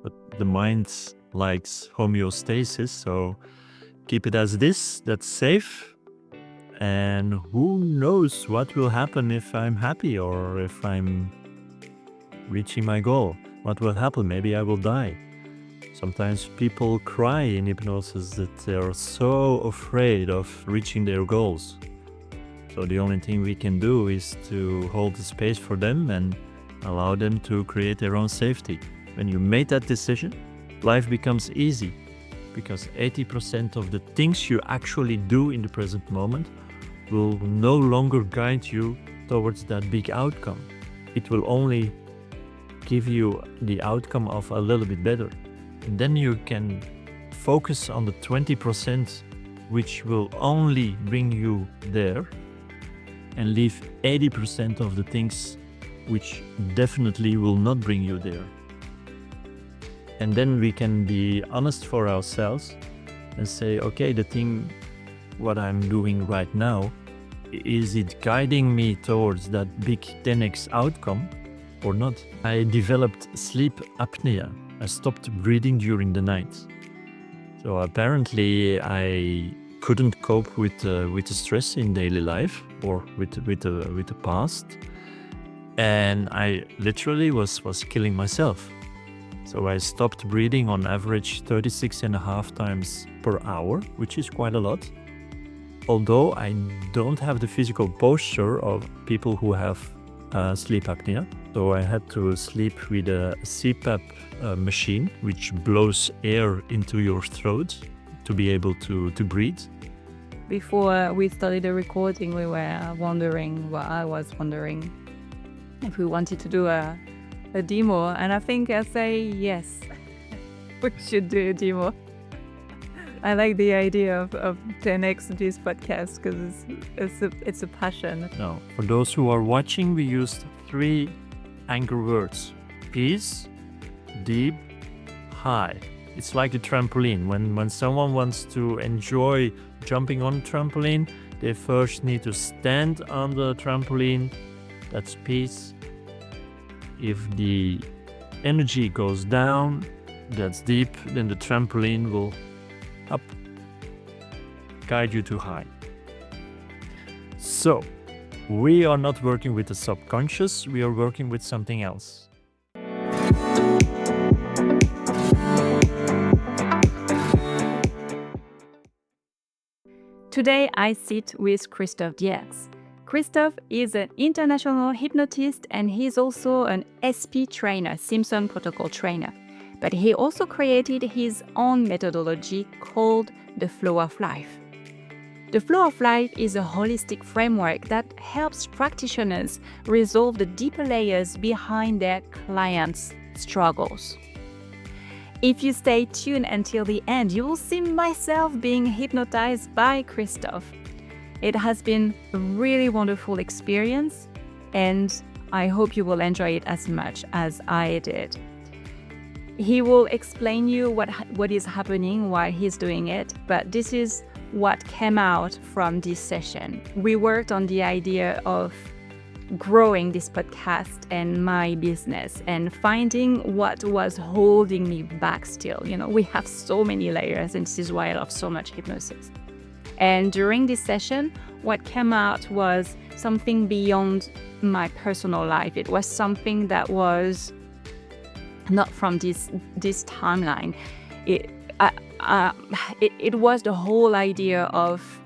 but the mind likes homeostasis, so keep it as this, that's safe. And who knows what will happen if I'm happy or if I'm reaching my goal. What will happen? Maybe I will die. Sometimes people cry in hypnosis that they're so afraid of reaching their goals. So the only thing we can do is to hold the space for them and allow them to create their own safety. When you made that decision, life becomes easy, because 80% of the things you actually do in the present moment will no longer guide you towards that big outcome. It will only give you the outcome of a little bit better. And then you can focus on the 20% which will only bring you there, and leave 80% of the things which definitely will not bring you there. And then we can be honest for ourselves and say, okay, the thing, what I'm doing right now, is it guiding me towards that big 10x outcome or not? I developed sleep apnea. I stopped breathing during the night. So apparently I couldn't cope with the stress in daily life or with the past, and I literally was killing myself. So I stopped breathing on average 36.5 times per hour, which is quite a lot. Although I don't have the physical posture of people who have sleep apnea, so I had to sleep with a CPAP machine, which blows air into your throat to be able to breathe. Before we started the recording, we were wondering, well, I was wondering if we wanted to do a demo, and I think I say yes, we should do a demo. I like the idea of 10x this podcast because it's a passion. Now, for those who are watching, we used 3 anchor words: peace, deep, high. It's like the trampoline. When someone wants to enjoy jumping on a trampoline, they first need to stand on the trampoline. That's peace. If the energy goes down, that's deep. Then the trampoline will up, guide you to high. So, we are not working with the subconscious, we are working with something else. Today I sit with Christophe Dierckx. Christophe is an international hypnotist and he's also an SP trainer, Simpson Protocol trainer. But he also created his own methodology called the Flow of Life. The Flow of Life is a holistic framework that helps practitioners resolve the deeper layers behind their clients' struggles. If you stay tuned until the end, you will see myself being hypnotized by Christophe. It has been a really wonderful experience, and I hope you will enjoy it as much as I did. He will explain you what is happening while he's doing it, but this is what came out from this session. We worked on the idea of growing this podcast and my business and finding what was holding me back still. You know, we have so many layers, and this is why I love so much hypnosis. And during this session, what came out was something beyond my personal life. It was something that was not from this timeline. It was the whole idea of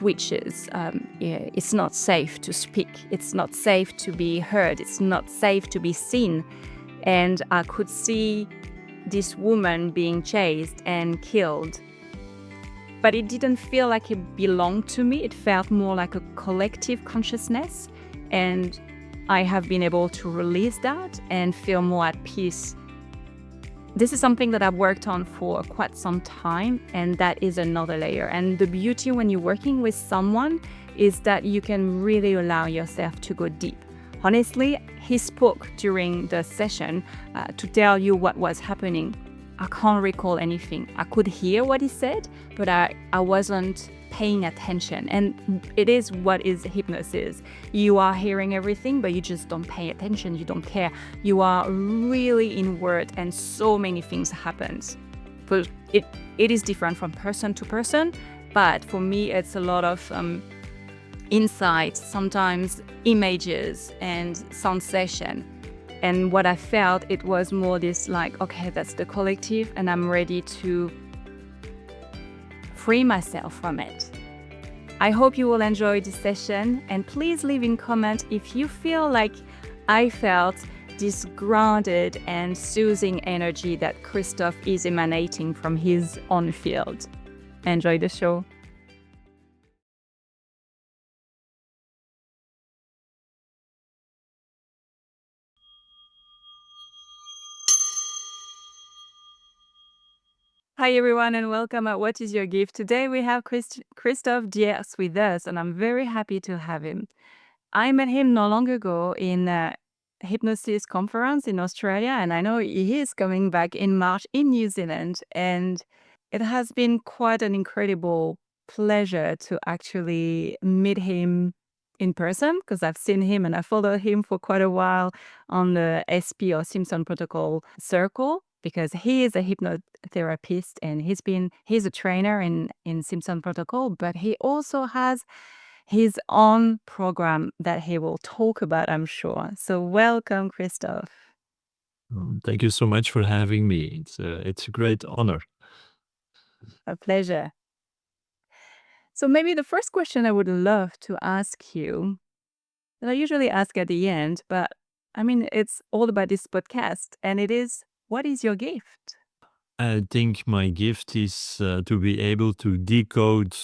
witches. It's not safe to speak. It's not safe to be heard. It's not safe to be seen. And I could see this woman being chased and killed. But it didn't feel like it belonged to me. It felt more like a collective consciousness. And I have been able to release that and feel more at peace. This is something that I've worked on for quite some time, and that is another layer. And the beauty when you're working with someone is that you can really allow yourself to go deep. Honestly, he spoke during the session to tell you what was happening. I can't recall anything. I could hear what he said, but I wasn't paying attention. And it is what is hypnosis. You are hearing everything, but you just don't pay attention. You don't care. You are really inward, and so many things happen. But it is different from person to person. But for me, it's a lot of insight, sometimes images and sensation. And what I felt, it was more this like, okay, that's the collective, and I'm ready to free myself from it. I hope you will enjoy this session, and please leave in comment if you feel like I felt this grounded and soothing energy that Christophe is emanating from his own field. Enjoy the show. Hi everyone, and welcome at What is Your Gift? Today we have Christophe Dierckx with us, and I'm very happy to have him. I met him not long ago in a Hypnosis conference in Australia, and I know he is coming back in March in New Zealand, and it has been quite an incredible pleasure to actually meet him in person, because I've seen him and I followed him for quite a while on the SP or Simpson Protocol circle, because he is a hypnotherapist and he's a trainer in Simpson Protocol, but he also has his own program that he will talk about, I'm sure. So welcome, Christophe. Thank you so much for having me. It's a great honor. A pleasure. So maybe the first question I would love to ask you, that I usually ask at the end, but I mean, it's all about this podcast, and it is, what is your gift? I think my gift is to be able to decode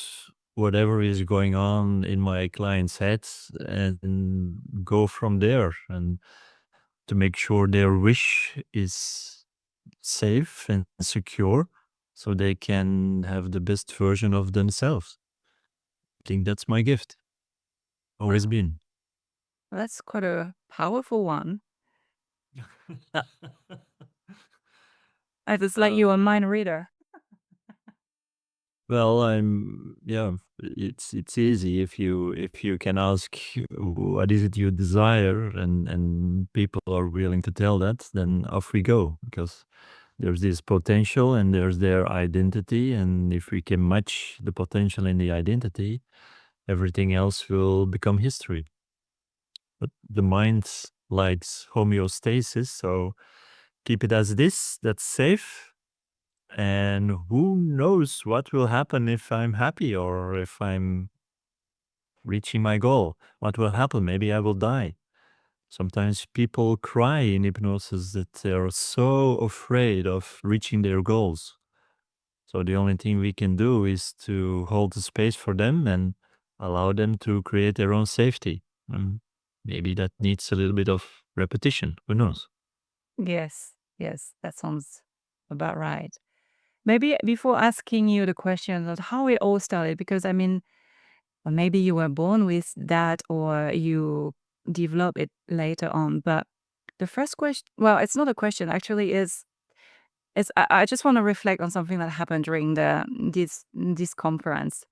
whatever is going on in my clients' heads and go from there, and to make sure their wish is safe and secure so they can have the best version of themselves. I think that's my gift. Always Wow. been. Well, that's quite a powerful one. It's like you're a mind reader. Well, it's easy if you can ask what is it you desire, and people are willing to tell that, then off we go, because there's this potential and there's their identity, and if we can match the potential and the identity, everything else will become history. But the mind likes homeostasis, so keep it as this, that's safe. And who knows what will happen if I'm happy or if I'm reaching my goal? What will happen? Maybe I will die. Sometimes people cry in hypnosis that they're so afraid of reaching their goals. So the only thing we can do is to hold the space for them and allow them to create their own safety. Maybe that needs a little bit of repetition. Who knows? Yes, yes, that sounds about right. Maybe before asking you the question of how it all started, because I mean, or maybe you were born with that or you develop it later on. But the first question, well, it's not a question actually, is I just want to reflect on something that happened during this conference.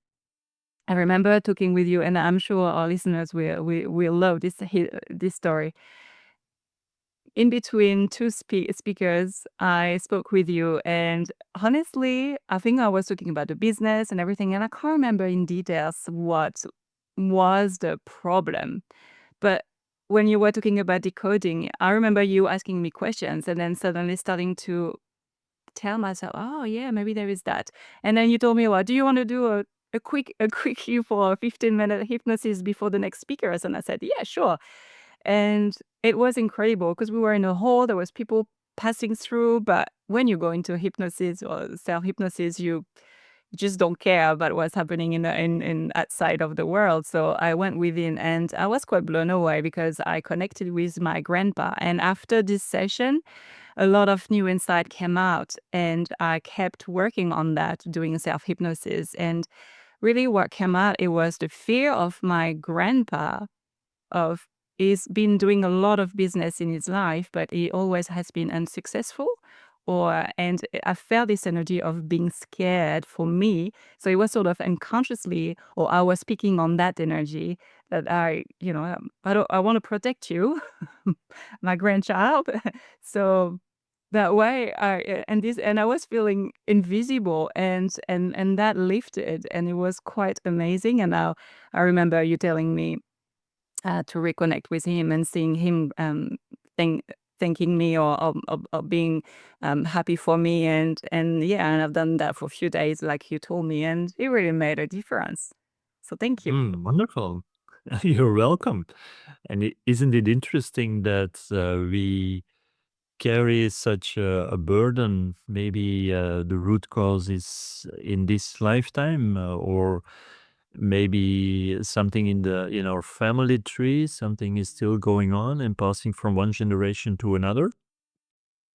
I remember talking with you, and I'm sure our listeners will love this story. In between two speakers, I spoke with you, and honestly, I think I was talking about the business and everything, and I can't remember in details what was the problem. But when you were talking about decoding, I remember you asking me questions and then suddenly starting to tell myself, "Oh, yeah, maybe there is that." And then you told me, "Well, do you want to do a quick cue for a 15-minute hypnosis before the next speakers?" And I said, "Yeah, sure." And it was incredible because we were in a hall, there was people passing through, but when you go into hypnosis or self-hypnosis, you just don't care about what's happening in outside of the world. So I went within, and I was quite blown away because I connected with my grandpa. And after this session, a lot of new insight came out, and I kept working on that, doing self-hypnosis. And really what came out, it was the fear of my grandpa of he's been doing a lot of business in his life, but he always has been unsuccessful and I felt this energy of being scared for me. So it was sort of unconsciously, or I was speaking on that energy that I want to protect you, my grandchild. So that way, I was feeling invisible, and that lifted, and it was quite amazing. And now I remember you telling me to reconnect with him and seeing him thank thanking me, or being happy for me, and yeah, and I've done that for a few days, like you told me, and it really made a difference. So thank you. Wonderful. You're welcome. And isn't it interesting that we carry such a burden? Maybe the root cause is in this lifetime, or maybe something in our family tree, something is still going on and passing from one generation to another,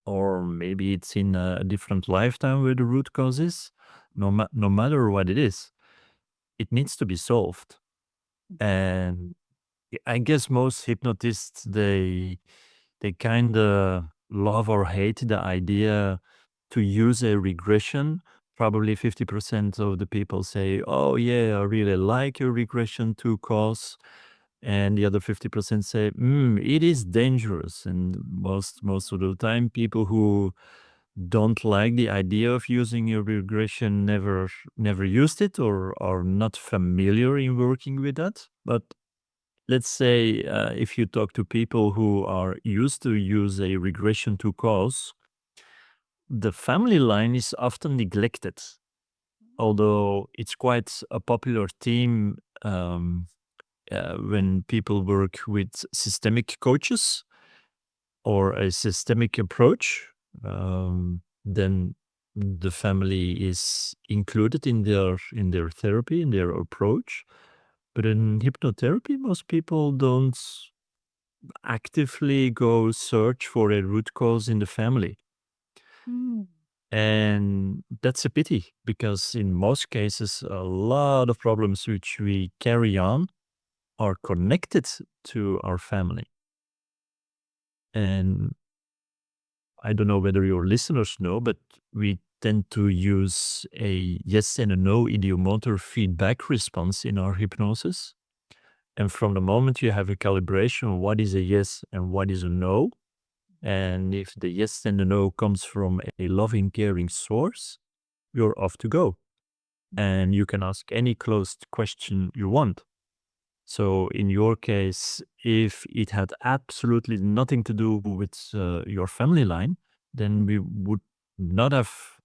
or maybe it's in a different lifetime where the root cause is. No matter what it is, it needs to be solved. And I guess most hypnotists, they kind of love or hate the idea to use a regression. Probably 50% of the people say, "Oh yeah, I really like your regression to cause," and the other 50% say, "It is dangerous." And most of the time, people who don't like the idea of using a regression never used it, or are not familiar in working with that. But let's say if you talk to people who are used to use a regression to cause, the family line is often neglected, although it's quite a popular theme when people work with systemic coaches or a systemic approach. Then the family is included in their therapy, in their approach. But in hypnotherapy, most people don't actively go search for a root cause in the family. Mm. And that's a pity, because in most cases, a lot of problems which we carry on are connected to our family. And I don't know whether your listeners know, but we tend to use a yes and a no idiomotor feedback response in our hypnosis. And from the moment you have a calibration, what is a yes and what is a no, and if the yes and the no comes from a loving, caring source, you're off to go. And you can ask any closed question you want. So in your case, if it had absolutely nothing to do with your family line, then we would not have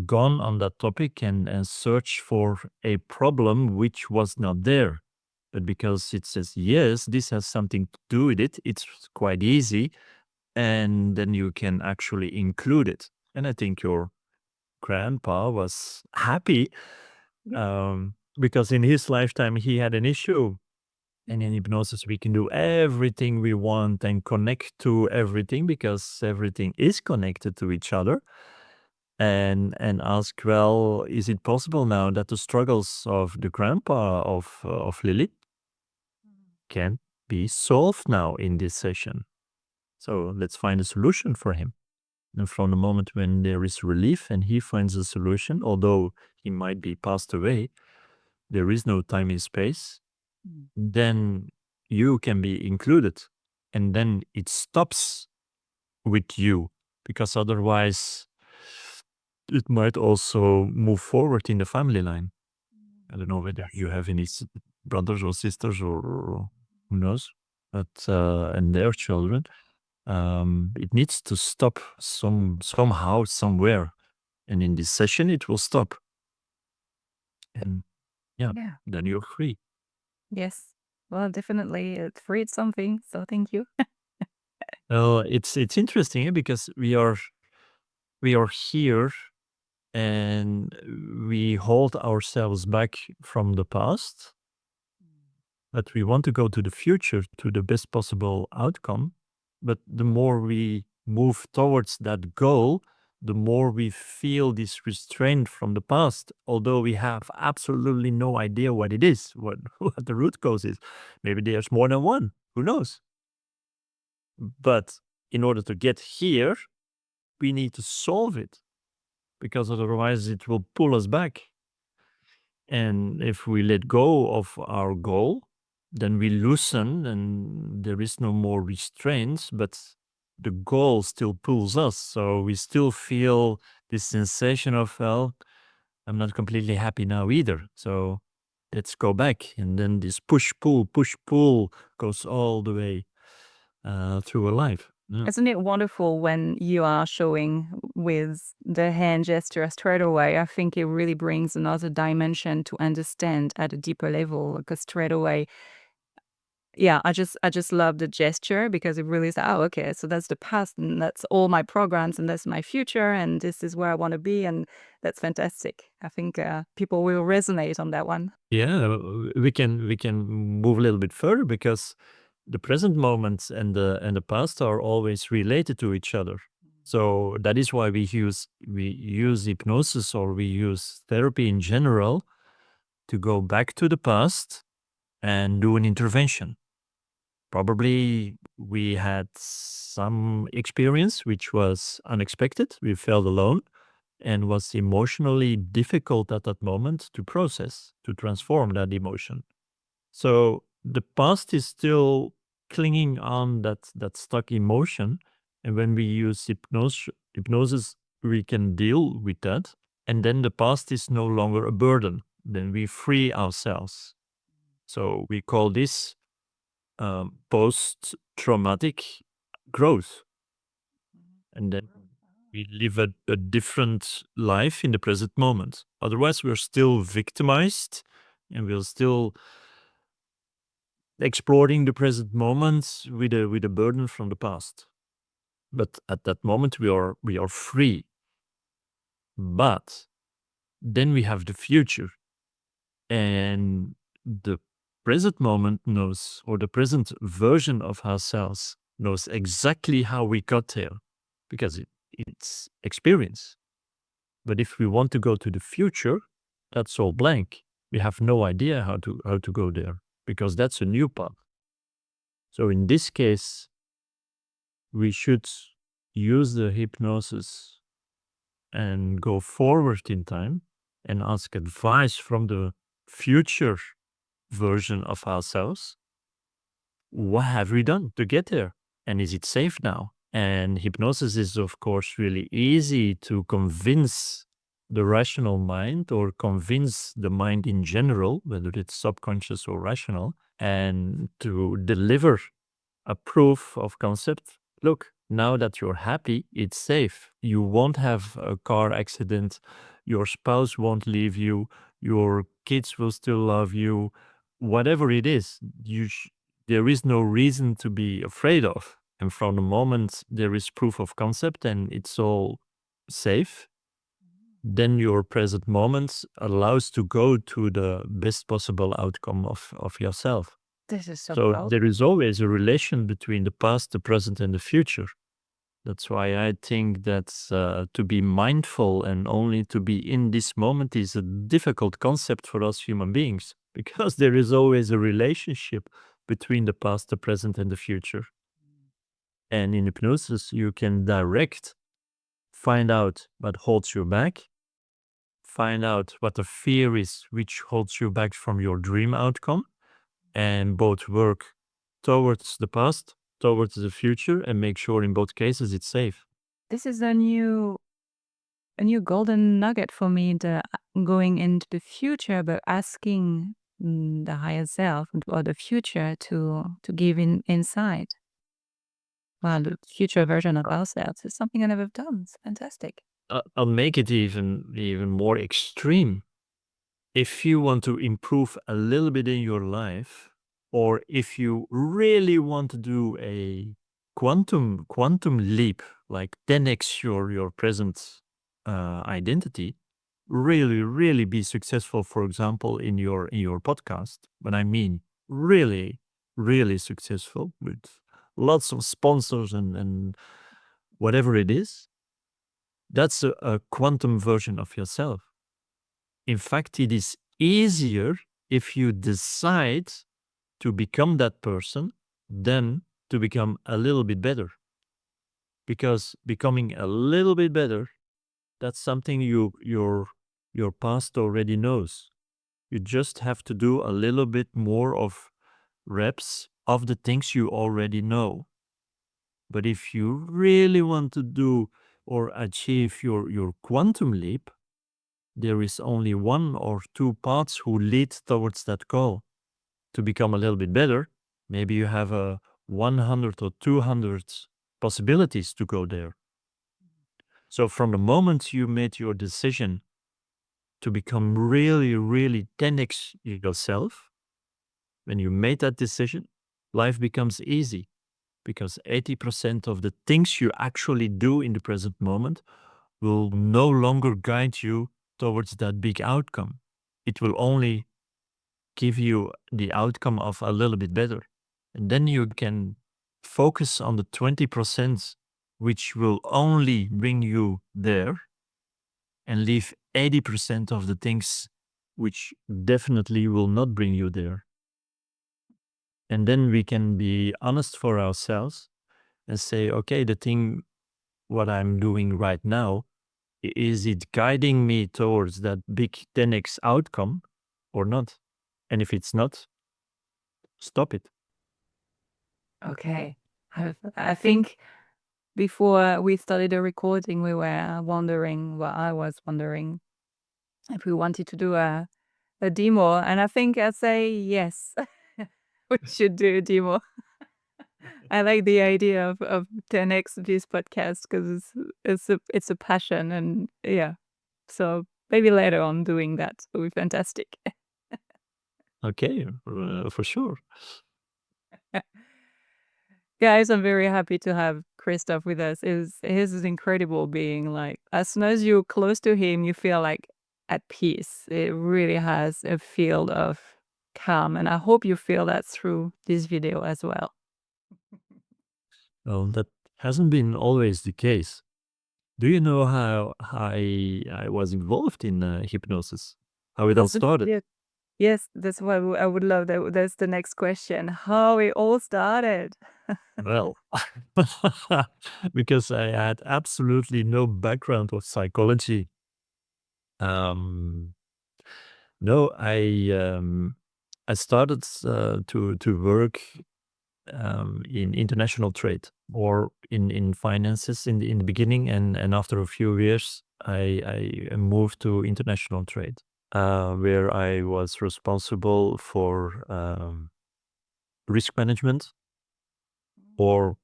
gone on that topic and search for a problem which was not there. But because it says, yes, this has something to do with it, it's quite easy. And then you can actually include it. And I think your grandpa was happy because in his lifetime he had an issue. And in hypnosis, we can do everything we want and connect to everything, because everything is connected to each other. And ask, well, is it possible now that the struggles of the grandpa of Lily can be solved now in this session? So let's find a solution for him. And from the moment when there is relief and he finds a solution, although he might be passed away, there is no time and space, then you can be included. And then it stops with you, because otherwise it might also move forward in the family line. I don't know whether you have any brothers or sisters, or who knows, but and their children. It needs to stop somehow, somewhere. And in this session, it will stop. And yeah, Yeah. then you're free. Yes. Well, definitely it freed something. So thank you. It's interesting, because we are here and we hold ourselves back from the past, but we want to go to the future, to the best possible outcome. But the more we move towards that goal, the more we feel this restraint from the past, although we have absolutely no idea what it is, what, what the root cause is. Maybe there's more than one, who knows? But in order to get here, we need to solve it, because otherwise it will pull us back. And if we let go of our goal, then we loosen and there is no more restraints, but the goal still pulls us. So we still feel this sensation of, well, I'm not completely happy now either. So let's go back. And then this push pull goes all the way through a life. Yeah. Isn't it wonderful when you are showing with the hand gesture straight away? I think it really brings another dimension to understand at a deeper level, because straight away, yeah, I just love the gesture, because it really is, oh, okay, so that's the past and that's all my programs and that's my future and this is where I want to be, and that's fantastic. I think people will resonate on that one. Yeah, we can move a little bit further, because the present moment and the past are always related to each other. So that is why we use hypnosis, or we use therapy in general, to go back to the past and do an intervention. Probably we had some experience which was unexpected. We felt alone and was emotionally difficult at that moment to process, to transform that emotion. So the past is still clinging on that stuck emotion. And when we use hypnosis, we can deal with that. And then the past is no longer a burden. Then we free ourselves. So we call this post-traumatic growth. And then we live a different life in the present moment. Otherwise, we're still victimized and we're still exploring the present moment with a burden from the past. But at that moment, we are free. But then we have the future, and the present moment knows, or the present version of ourselves knows exactly how we got there, because it's experience. But if we want to go to the future, that's all blank. We have no idea how to go there, because that's a new path. So in this case, we should use the hypnosis and go forward in time and ask advice from the future version of ourselves. What have we done to get there? And is it safe now? And hypnosis is, of course, really easy to convince the rational mind, or convince the mind in general, whether it's subconscious or rational, and to deliver a proof of concept. Look, now that you're happy, it's safe. You won't have a car accident. Your spouse won't leave you. Your kids will still love you. Whatever it is, there is no reason to be afraid of. And from the moment there is proof of concept and it's all safe, then your present moment allows to go to the best possible outcome of yourself. This is so So cool. there is always a relation between the past, the present, and the future. That's why I think that to be mindful and only to be in this moment is a difficult concept for us human beings, because there is always a relationship between the past, the present, and the future. And in hypnosis, you can find out what holds you back, find out what the fear is which holds you back from your dream outcome, and both work towards the past, towards the future, and make sure in both cases it's safe. This is a new golden nugget for me, the going into the future, but asking the higher self or the future to give insight. Well, the future version of ourselves is something I never done. It's fantastic. I'll make it even more extreme. If you want to improve a little bit in your life, or if you really want to do a quantum leap, like 10x your present identity, really be successful, for example, in your podcast. But I mean really successful, with lots of sponsors and whatever it is, that's a quantum version of yourself. In fact, it is easier if you decide to become that person than to become a little bit better. because becoming a little bit better, that's something your past already knows. You just have to do a little bit more of reps of the things you already know. But if you really want to do or achieve your quantum leap, there is only one or two paths who lead towards that goal. To become a little bit better, maybe you have a 100 or 200 possibilities to go there. So from the moment you made your decision to become really, really 10x yourself, when you made that decision, life becomes easy because 80% of the things you actually do in the present moment will no longer guide you towards that big outcome. It will only give you the outcome of a little bit better. And then you can focus on the 20% which will only bring you there and leave 80% of the things which definitely will not bring you there. And then we can be honest for ourselves and say, okay, the thing, what I'm doing right now, is it guiding me towards that big 10x outcome or not? And if it's not, stop it. Okay. I think before we started the recording, we were wondering, well, I was wondering if we wanted to do a demo. And I think I say yes, we should do a demo. I like the idea of 10x this podcast because it's a passion, and yeah. So maybe later on doing that will be fantastic. Okay, for sure. Guys, I'm very happy to have Christophe with us. His is incredible being like, as soon as you're close to him, you feel like at peace. It really has a field of calm, and I hope you feel that through this video as well. Well, that hasn't been always the case. Do you know how I was involved in hypnosis? How it all started? Yeah. Yes, that's why I would love that. That's the next question. How it all started. Well, because I had absolutely no background of psychology. Um, no, I started to work in international trade or in finances in the beginning, and after a few years, I moved to international trade, where I was responsible for risk management or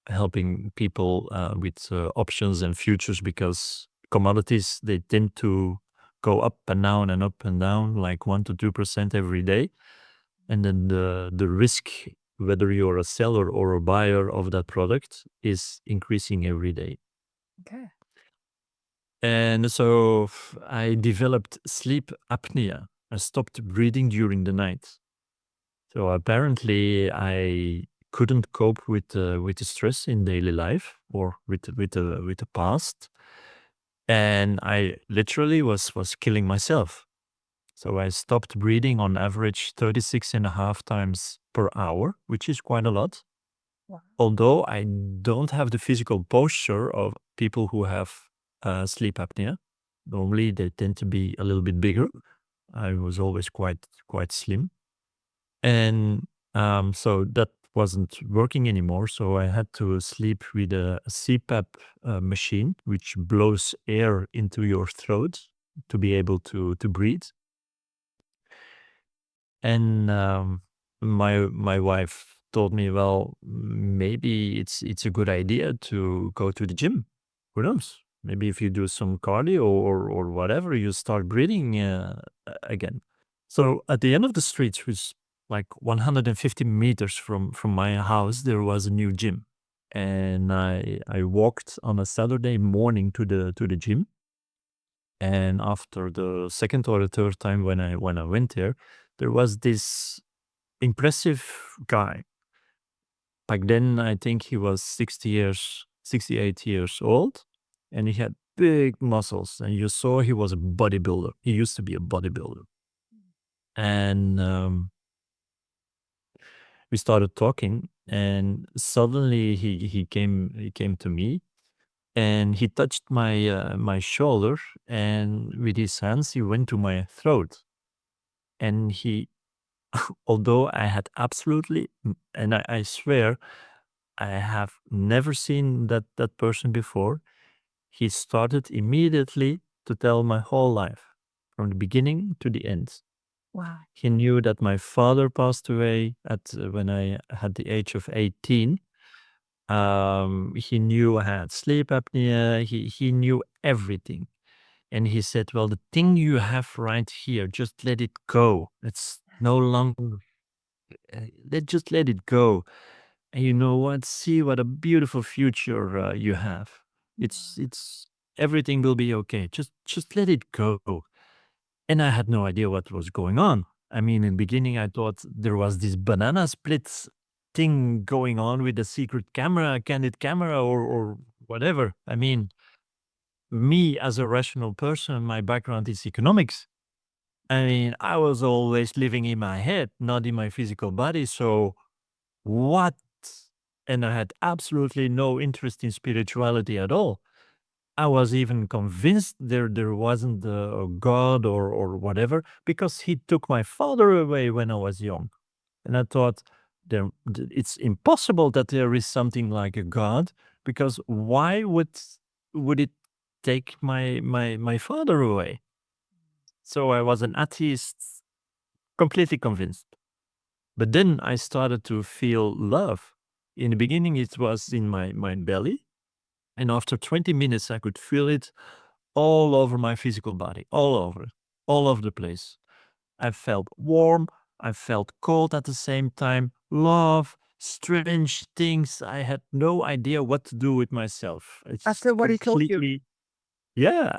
helping people with options and futures, because commodities, they tend to go up and down like 1 to 2% every day. And then the risk, whether you're a seller or a buyer of that product, is increasing every day. Okay. And so I developed sleep apnea. I stopped breathing during the night. So apparently I couldn't cope with the stress in daily life or with the past. And I literally was killing myself. So I stopped breathing on average 36 and a half times per hour, which is quite a lot. Wow. Although I don't have the physical posture of people who have sleep apnea. Normally they tend to be a little bit bigger. I was always quite slim. And so that wasn't working anymore. So I had to sleep with a CPAP machine, which blows air into your throat to be able to breathe. And my wife told me, well, maybe it's a good idea to go to the gym. Who knows? Maybe if you do some cardio or whatever, you start breathing again. So at the end of the street, which was like 150 meters from my house, there was a new gym. And I walked on a Saturday morning to the gym. And after the second or the third time when I went there was this impressive guy. Back then, I think he was 68 years old, and he had big muscles. And you saw he was a bodybuilder. He used to be a bodybuilder. And we started talking, and suddenly he came to me, And he touched my shoulder, and with his hands he went to my throat. And he, although I had absolutely, and I swear I have never seen that person before, he started immediately to tell my whole life from the beginning to the end. Wow. He knew that my father passed away at when I had the age of 18. He knew I had sleep apnea. He knew everything. And he said, "Well, the thing you have right here, just let it go. It's no longer, just let it go. And you know what? See what a beautiful future you have. It's everything will be okay. Just let it go." And I had no idea what was going on. I mean, in the beginning, I thought there was this banana splits thing going on with a secret camera, candid camera, or whatever. I mean, me as a rational person, my background is economics. I mean, I was always living in my head, not in my physical body. So what? And I had absolutely no interest in spirituality at all. I was even convinced there wasn't a God or whatever, because he took my father away when I was young. And I thought it's impossible that there is something like a God, because why would it take my father away? So I was an atheist, completely convinced. But then I started to feel love. In the beginning, it was in my belly. And after 20 minutes, I could feel it all over my physical body, all over the place. I felt warm, I felt cold at the same time, love, strange things. I had no idea what to do with myself. It's After what he told you. completely, yeah,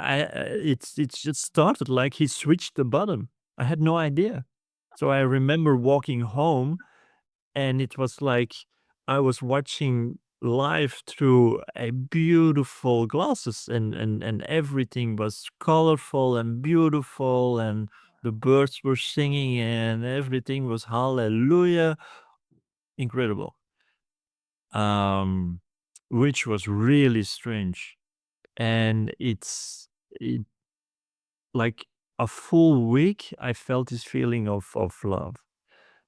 it's just started like he switched the button. I had no idea. So I remember walking home, and it was like I was watching life through a beautiful glasses, and everything was colorful and beautiful, and the birds were singing, and everything was hallelujah, incredible. Um, which was really strange, and it, like a full week, I felt this feeling of love.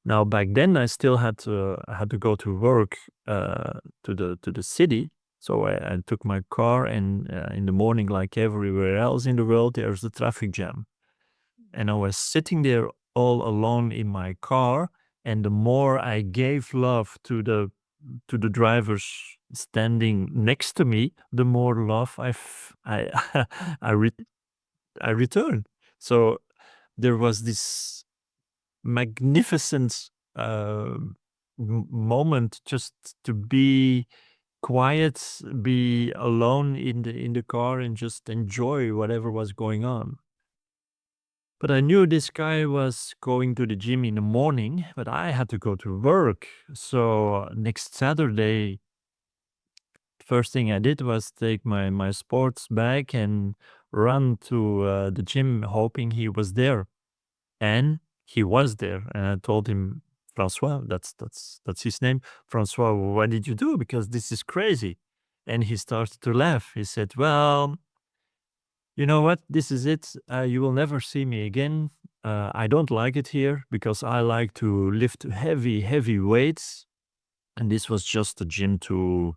Now back then, I had to go to work to the city, so I took my car, and in the morning, like everywhere else in the world, there's the traffic jam, and I was sitting there all alone in my car, and the more I gave love to the drivers standing next to me, the more love I I returned. So there was this magnificent moment just to be quiet, be alone in the car, and just enjoy whatever was going on. But I knew this guy was going to the gym in the morning, but I had to go to work. So next Saturday, first thing I did was take my sports bag and run to the gym, hoping he was there. And he was there, and I told him, "Francois, that's his name. Francois, what did you do? Because this is crazy." And he started to laugh. He said, "Well, you know what? This is it. You will never see me again. I don't like it here because I like to lift heavy weights. And this was just a gym to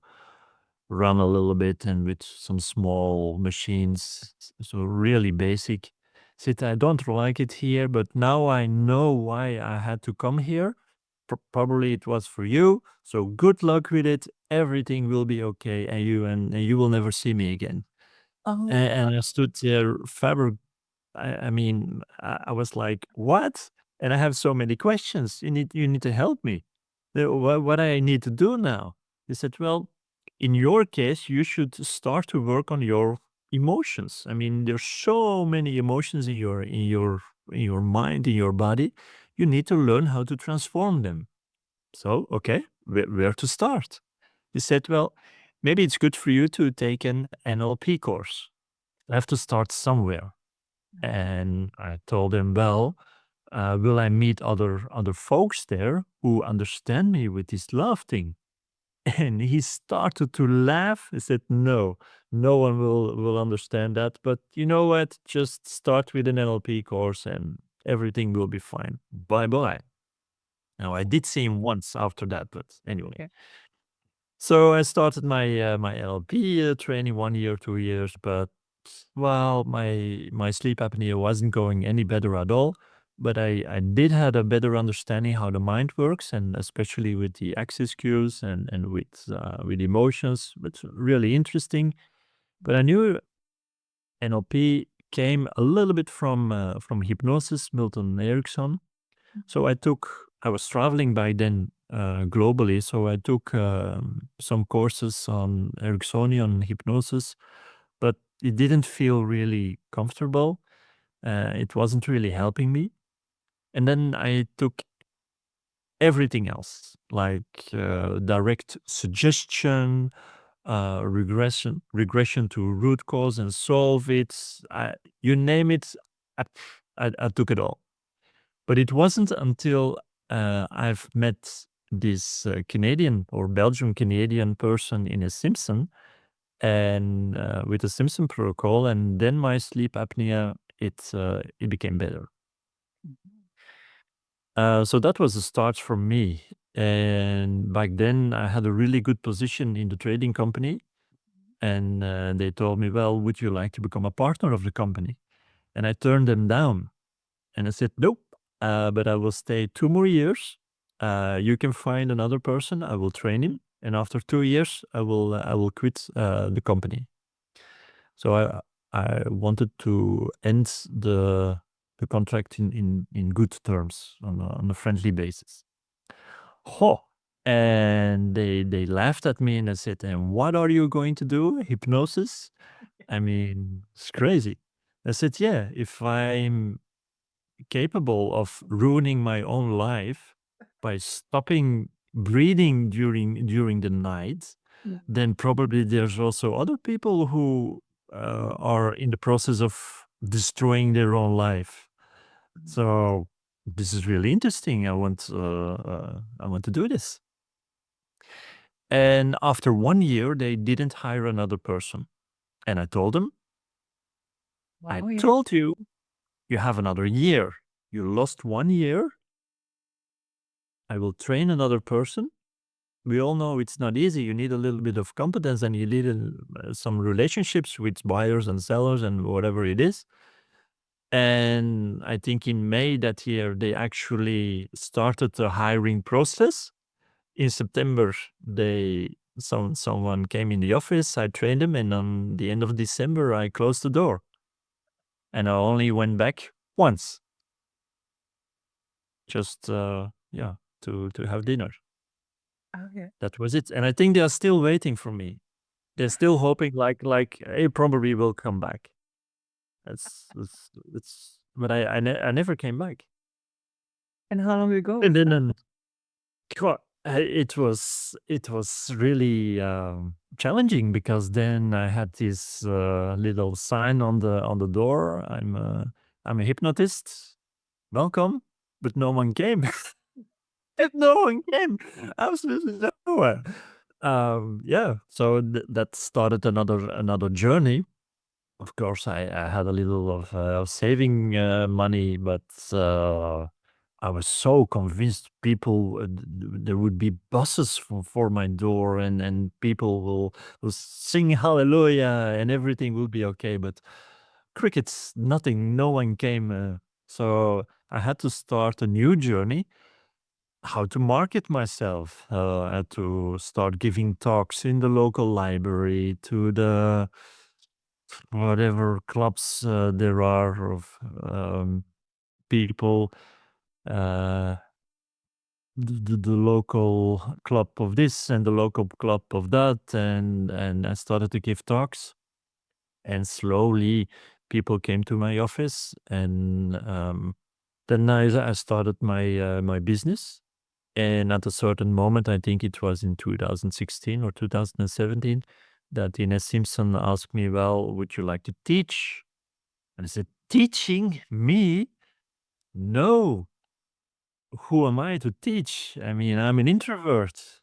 run a little bit and with some small machines. So really basic. Said, I don't like it here, but now I know why I had to come here. Probably it was for you. So good luck with it. Everything will be okay, and you will never see me again." Oh, And I stood there, I mean, I was like, "What?" And I have so many questions. You need to help me. What I need to do now? They said, "Well, in your case, you should start to work on your emotions. I mean, there's so many emotions in your mind, in your body. You need to learn how to transform them." So, okay, where to start? He said, "Well, maybe it's good for you to take an NLP course. I have to start somewhere." And I told him, "Well, will I meet other folks there who understand me with this love thing?" And he started to laugh. He said, no, no one will understand that. But you know what? Just start with an NLP course and everything will be fine. Bye bye. Now, I did see him once after that, but anyway. Okay. So I started my NLP training 1 year, 2 years, but well, my sleep apnea wasn't going any better at all. But I did had a better understanding how the mind works, and especially with the axis cues and with emotions. It's really interesting. But I knew NLP came a little bit from hypnosis, Milton Erickson. So I was traveling by then globally. So I took some courses on Ericksonian hypnosis, but it didn't feel really comfortable. It wasn't really helping me. And then I took everything else, like direct suggestion, regression to root cause and solve it. You name it, I, I took it all. But it wasn't until I've met this Canadian or Belgian Canadian person in a Simpson and with the Simpson Protocol, and then my sleep apnea it became better. So that was the start for me. And back then, I had a really good position in the trading company, and they told me, "Well, would you like to become a partner of the company?" And I turned them down. And I said, nope, but I will stay 2 more years. You can find another person. I will train him. And after 2 years, I will quit the company. So I wanted to end the contract in good terms on a friendly basis. Oh, and they laughed at me and I said, and what are you going to do? Hypnosis? I mean, it's crazy. I said, yeah, if I'm capable of ruining my own life by stopping breathing during the night, then probably there's also other people who are in the process of destroying their own life. So this is really interesting. I want to do this. And after 1 year, they didn't hire another person. And I told them, I told you, you have another year. You lost 1 year. I will train another person. We all know it's not easy. You need a little bit of competence and you need some relationships with buyers and sellers and whatever it is. And I think in May that year, they actually started the hiring process. In September, someone came in the office, I trained them, and on the end of December, I closed the door. And I only went back once. Just, to have dinner. Okay. That was it. And I think they are still waiting for me. They're still hoping like he probably will come back. But I never came back. And how long ago? And then it was really challenging because then I had this little sign on the door. I'm a hypnotist. Welcome, but no one came. And no one came. Absolutely nowhere. So that started another journey. Of course, I had a little of saving money, but I was so convinced people there would be buses for my door, and people will sing hallelujah, and everything will be okay. But crickets, nothing, no one came. So I had to start a new journey. How to market myself. I had to start giving talks in the local library to the whatever clubs there are of people, the local club of this and the local club of that, and I started to give talks, and slowly people came to my office, and then I started my business. And at a certain moment, I think it was in 2016 or 2017, that Ines Simpson asked me, well, would you like to teach? And I said, teaching me? No. Who am I to teach? I mean, I'm an introvert.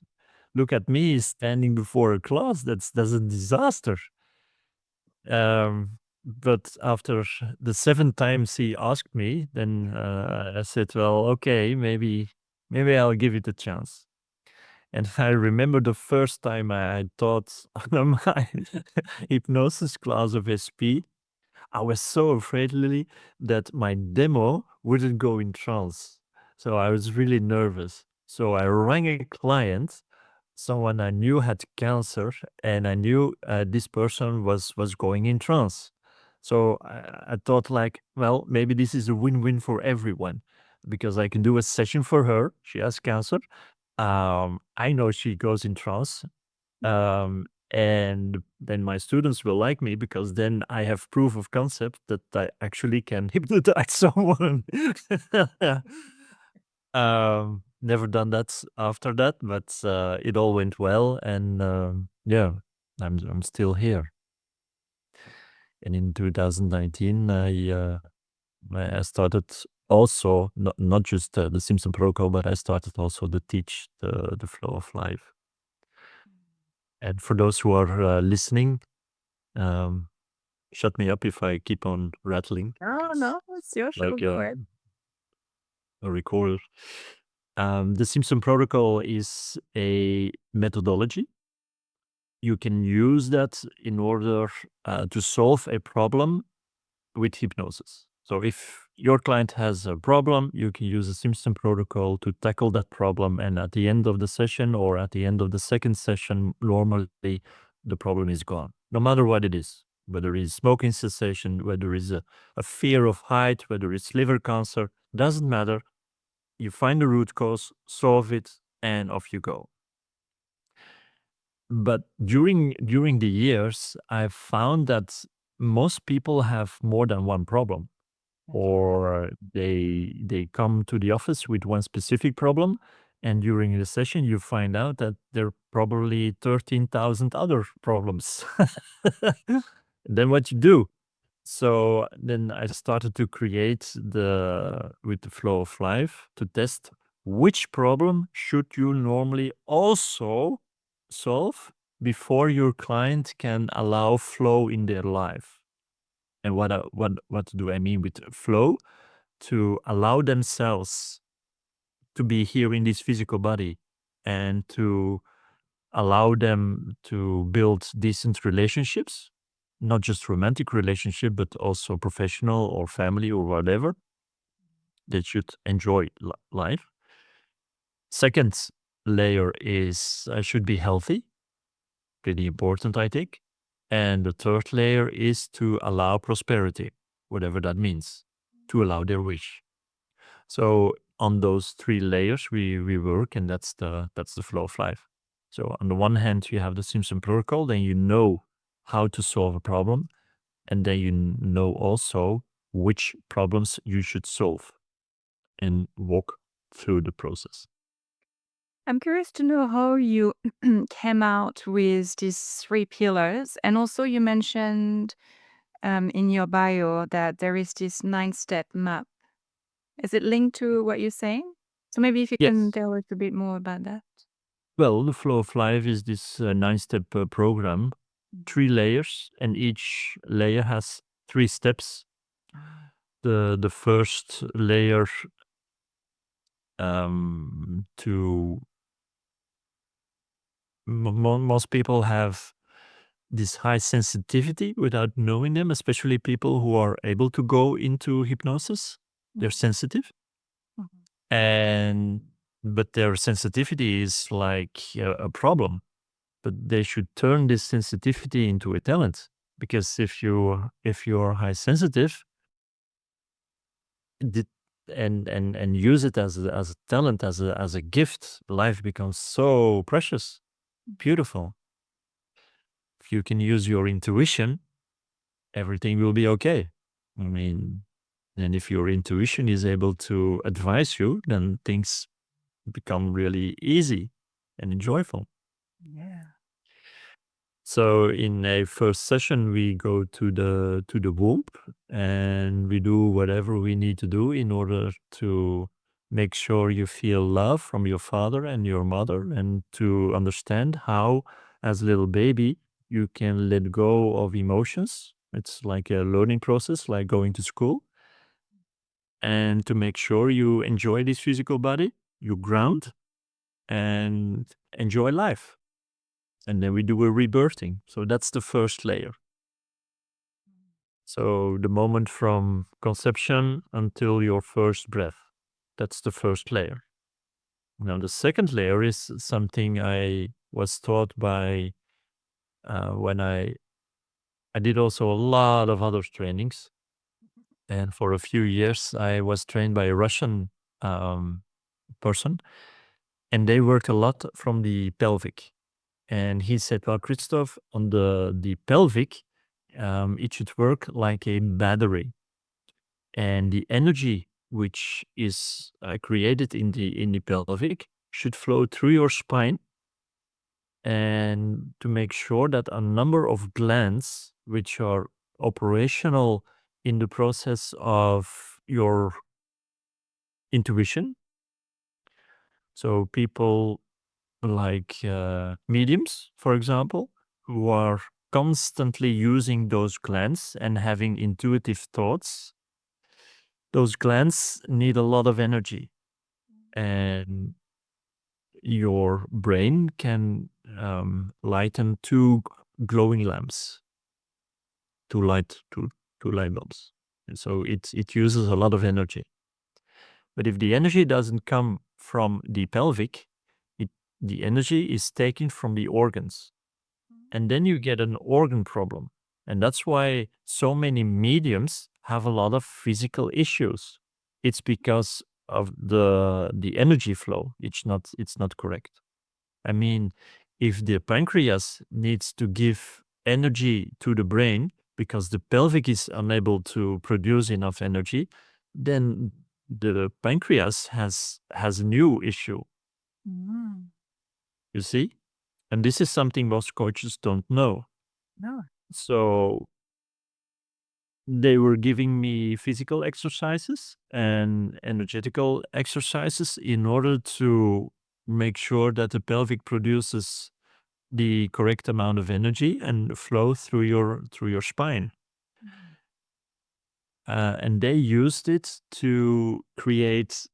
look at me standing before a class. That's a disaster. But after the 7 times he asked me, then I said, well, okay, maybe I'll give it a chance. And I remember the first time I taught on my hypnosis class of SP, I was so afraid, Lily, that my demo wouldn't go in trance. So I was really nervous. So I rang a client, someone I knew had cancer, and I knew this person was going in trance. So I thought, like, well, maybe this is a win-win for everyone because I can do a session for her. She has cancer. I know she goes in trance, and then my students will like me because then I have proof of concept that I actually can hypnotize someone. Never done that after that, but it all went well, and yeah, I'm still here. And in 2019, I started also not just the Simpson Protocol, but I started also to teach the flow of life. And for those who are listening, um, shut me up if I keep on rattling. Oh, It's no, it's your show. like Go ahead. a recorder. The Simpson Protocol is a methodology. You can use that in order to solve a problem with hypnosis. So if your client has a problem, you can use the Simpson Protocol to tackle that problem. And at the end of the session or at the end of the second session, normally the problem is gone, no matter what it is, whether it's smoking cessation, whether it's a fear of height, whether it's liver cancer, doesn't matter. You find the root cause, solve it, and off you go. But during the years, I've found that most people have more than one problem, or they come to the office with one specific problem, and during the session you find out that there are probably 13,000 other problems. Then what you do? So then I started to create with the flow of life to test which problem should you normally also solve before your client can allow flow in their life. And what do I mean with flow? To allow themselves to be here in this physical body and to allow them to build decent relationships, not just romantic relationship, but also professional or family or whatever. They should enjoy life. Second layer is I should be healthy, pretty important, I think. And the third layer is to allow prosperity, whatever that means, to allow their wish. So on those three layers we work, and that's the flow of life. So on the one hand, you have the Simpson Protocol, then you know how to solve a problem, and then you know also which problems you should solve and walk through the process. I'm curious to know how you came out with these 3 pillars. And also, you mentioned in your bio that there is this 9-step map. Is it linked to what you're saying? So maybe if you can Yes. tell us a bit more about that. Well, the flow of life is this 9-step program, 3 layers, and each layer has 3 steps. The first layer to most people have this high sensitivity without knowing them, especially people who are able to go into hypnosis. They're sensitive, and but their sensitivity is like a problem. But they should turn this sensitivity into a talent, because if you are high sensitive, the, and use it as a talent, as a gift, life becomes so precious, beautiful. If you can use your intuition, everything will be okay. I mean, and if your intuition is able to advise you, then things become really easy and joyful. Yeah. So in a first session, we go to the womb and we do whatever we need to do in order to make sure you feel love from your father and your mother, and to understand how, as a little baby, you can let go of emotions. It's like a learning process, like going to school. And to make sure you enjoy this physical body, you ground and enjoy life. And then we do a rebirthing. So that's the first layer. So the moment from conception until your first breath. That's the first layer. Now, the second layer is something I was taught by when I did also a lot of other trainings. And for a few years, I was trained by a Russian person, and they worked a lot from the pelvic. And he said, well, Christophe, on the pelvic, it should work like a battery. And the energy which is created in the pelvic should flow through your spine, and to make sure that a number of glands which are operational in the process of your intuition. So people like mediums, for example, who are constantly using those glands and having intuitive thoughts, those glands need a lot of energy. And your brain can lighten two glowing lamps, two light bulbs. And so it uses a lot of energy. But if the energy doesn't come from the pelvic, the energy is taken from the organs. And then you get an organ problem. And that's why so many mediums have a lot of physical issues. It's because of the energy flow. It's not correct. I mean, if the pancreas needs to give energy to the brain because the pelvic is unable to produce enough energy, then the pancreas has a new issue. You see? And this is something most coaches don't know. No. So they were giving me physical exercises and energetical exercises in order to make sure that the pelvic produces the correct amount of energy and flow through your spine. And they used it to create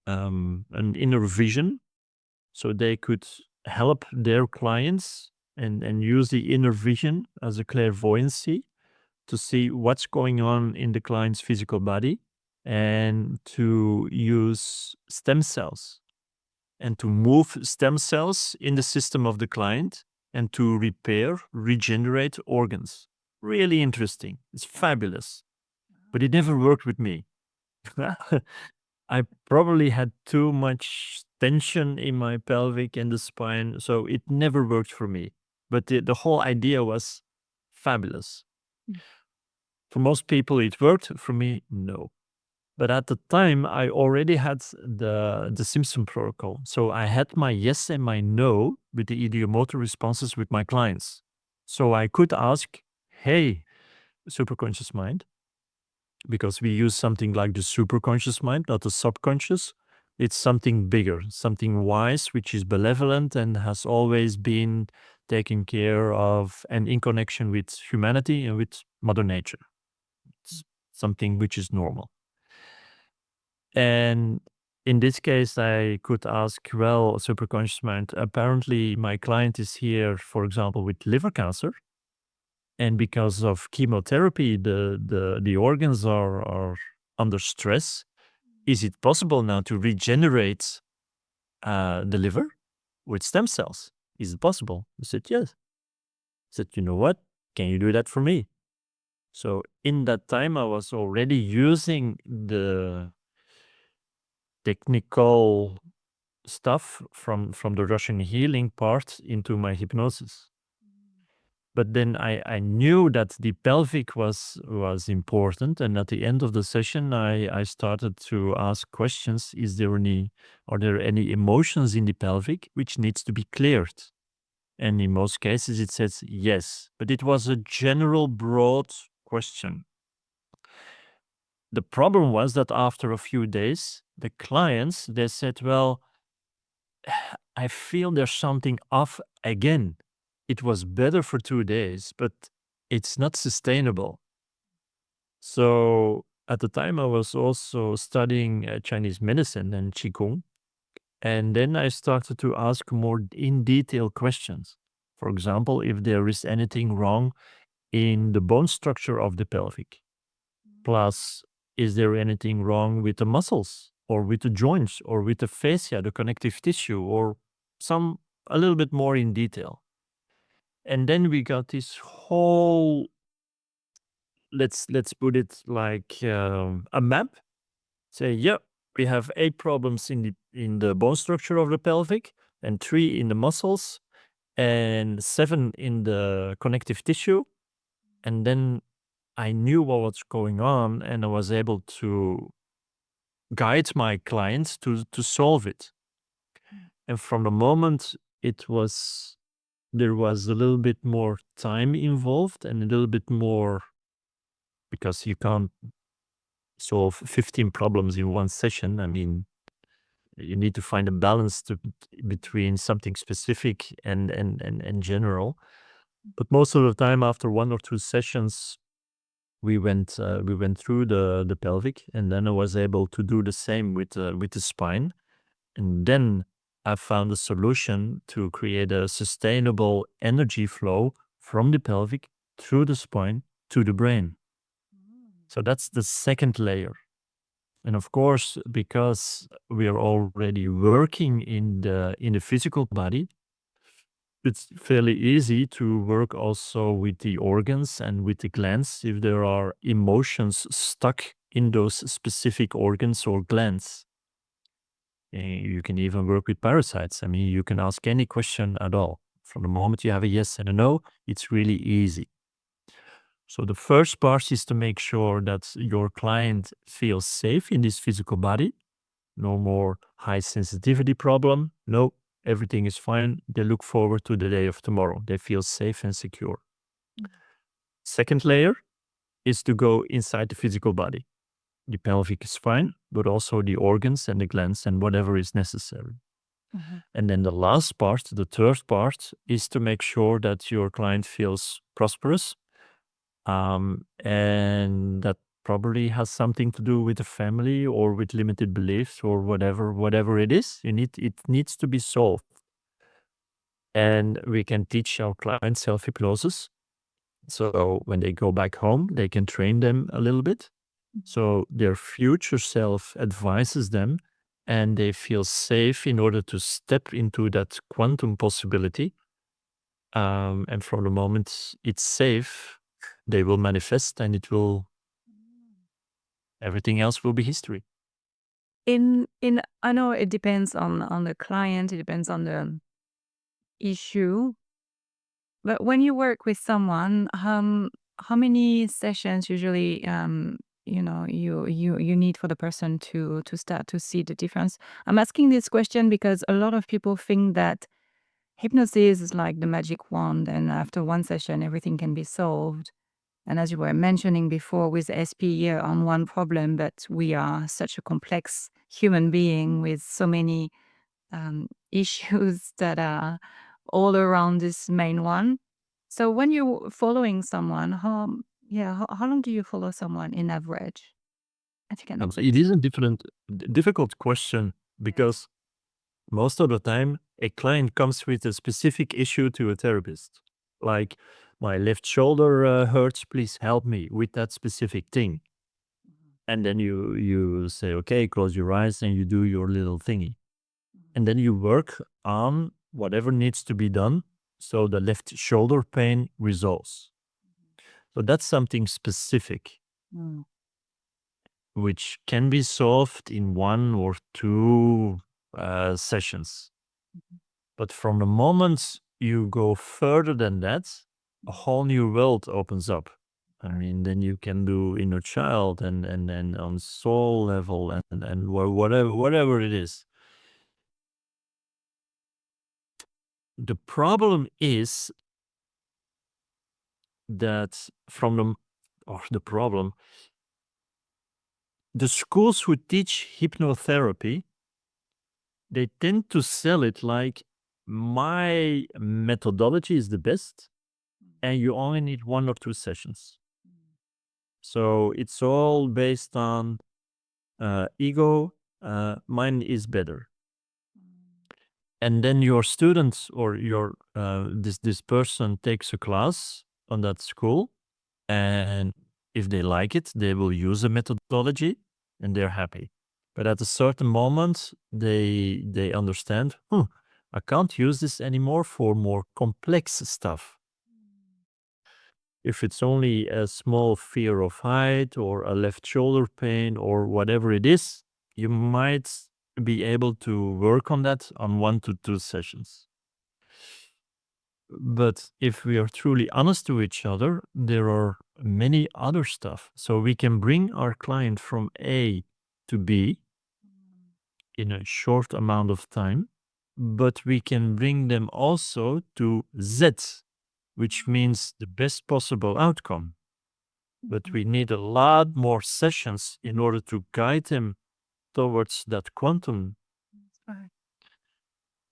an inner vision, so they could help their clients and use the inner vision as a clairvoyancy to see what's going on in the client's physical body, and to use stem cells and to move stem cells in the system of the client and to repair, regenerate organs. Really interesting. It's fabulous. But it never worked with me. I probably had too much tension in my pelvic and the spine, so it never worked for me. But the whole idea was fabulous. For most people, it worked. For me, no. But at the time, I already had the Simpson Protocol. So I had my yes and my no with the idiomotor responses with my clients. So I could ask, hey, superconscious mind, because we use something like the superconscious mind, not the subconscious. It's something bigger, something wise, which is benevolent and has always been taken care of and in connection with humanity and with Mother Nature. It's something which is normal. And in this case, I could ask, well, superconscious mind, apparently my client is here, for example, with liver cancer. And because of chemotherapy, the organs are under stress. Is it possible now to regenerate the liver with stem cells? Is it possible? I said, yes. I said, you know what? Can you do that for me? So in that time, I was already using the technical stuff from the Russian healing part into my hypnosis. But then I knew that the pelvic was important, and at the end of the session, I started to ask questions. Are there any emotions in the pelvic which needs to be cleared? And in most cases, it says yes, but it was a general, broad question. The problem was that after a few days, the clients, they said, well, I feel there's something off again. It was better for 2 days, but it's not sustainable. So at the time, I was also studying Chinese medicine and Qigong. And then I started to ask more in detail questions. For example, if there is anything wrong in the bone structure of the pelvic. Plus, is there anything wrong with the muscles or with the joints or with the fascia, the connective tissue, or some a little bit more in detail? And then we got this whole, let's put it like a map. Say, yeah, we have 8 problems in the bone structure of the pelvic, and 3 in the muscles, and 7 in the connective tissue. And then I knew what was going on, and I was able to guide my clients to solve it. And from the moment there was a little bit more time involved and a little bit more, because you can't solve 15 problems in one session. I mean, you need to find a balance between something specific and general. But most of the time, after 1 or 2 sessions, we went through the pelvic, and then I was able to do the same with the spine. And then I found a solution to create a sustainable energy flow from the pelvic through the spine to the brain. So that's the second layer. And of course, because we are already working in the physical body, it's fairly easy to work also with the organs and with the glands if there are emotions stuck in those specific organs or glands. You can even work with parasites. I mean, you can ask any question at all. From the moment you have a yes and a no, it's really easy. So the first part is to make sure that your client feels safe in this physical body. No more high sensitivity problem. No, everything is fine. They look forward to the day of tomorrow. They feel safe and secure. Second layer is to go inside the physical body. The pelvic is fine, but also the organs and the glands and whatever is necessary. And then the last part, the third part, is to make sure that your client feels prosperous. And that probably has something to do with the family or with limited beliefs or whatever it is. It needs to be solved. And we can teach our clients self-hypnosis. So when they go back home, they can train them a little bit. So their future self advises them and they feel safe in order to step into that quantum possibility. And from the moment it's safe, they will manifest and everything else will be history. In I know it depends on the client, it depends on the issue. But when you work with someone, how many sessions usually you need for the person to start to see the difference? I'm asking this question because a lot of people think that hypnosis is like the magic wand, and after one session, everything can be solved. And as you were mentioning before with SP here on one problem, but we are such a complex human being with so many issues that are all around this main one. So when you're following someone, how long do you follow someone in average? I think I know. It is a difficult question because most of the time a client comes with a specific issue to a therapist. Like, my left shoulder hurts, please help me with that specific thing. And then you say, okay, close your eyes and you do your little thingy. And then you work on whatever needs to be done so the left shoulder pain resolves. So that's something specific, Mm. which can be solved in 1 or 2 sessions. But from the moment you go further than that, a whole new world opens up. I mean, then you can do inner child and on soul level and whatever it is. The problem is that the problem, the schools who teach hypnotherapy, they tend to sell it like my methodology is the best and you only need 1 or 2 sessions. So it's all based on ego, mine is better. And then your students or your this person takes a class on that school, and if they like it, they will use a methodology and they're happy. But at a certain moment, they understand, I can't use this anymore for more complex stuff. If it's only a small fear of height or a left shoulder pain or whatever it is, you might be able to work on that on 1 to 2 sessions. But if we are truly honest to each other, there are many other stuff. So we can bring our client from A to B in a short amount of time, but we can bring them also to Z, which means the best possible outcome. But we need a lot more sessions in order to guide them towards that quantum.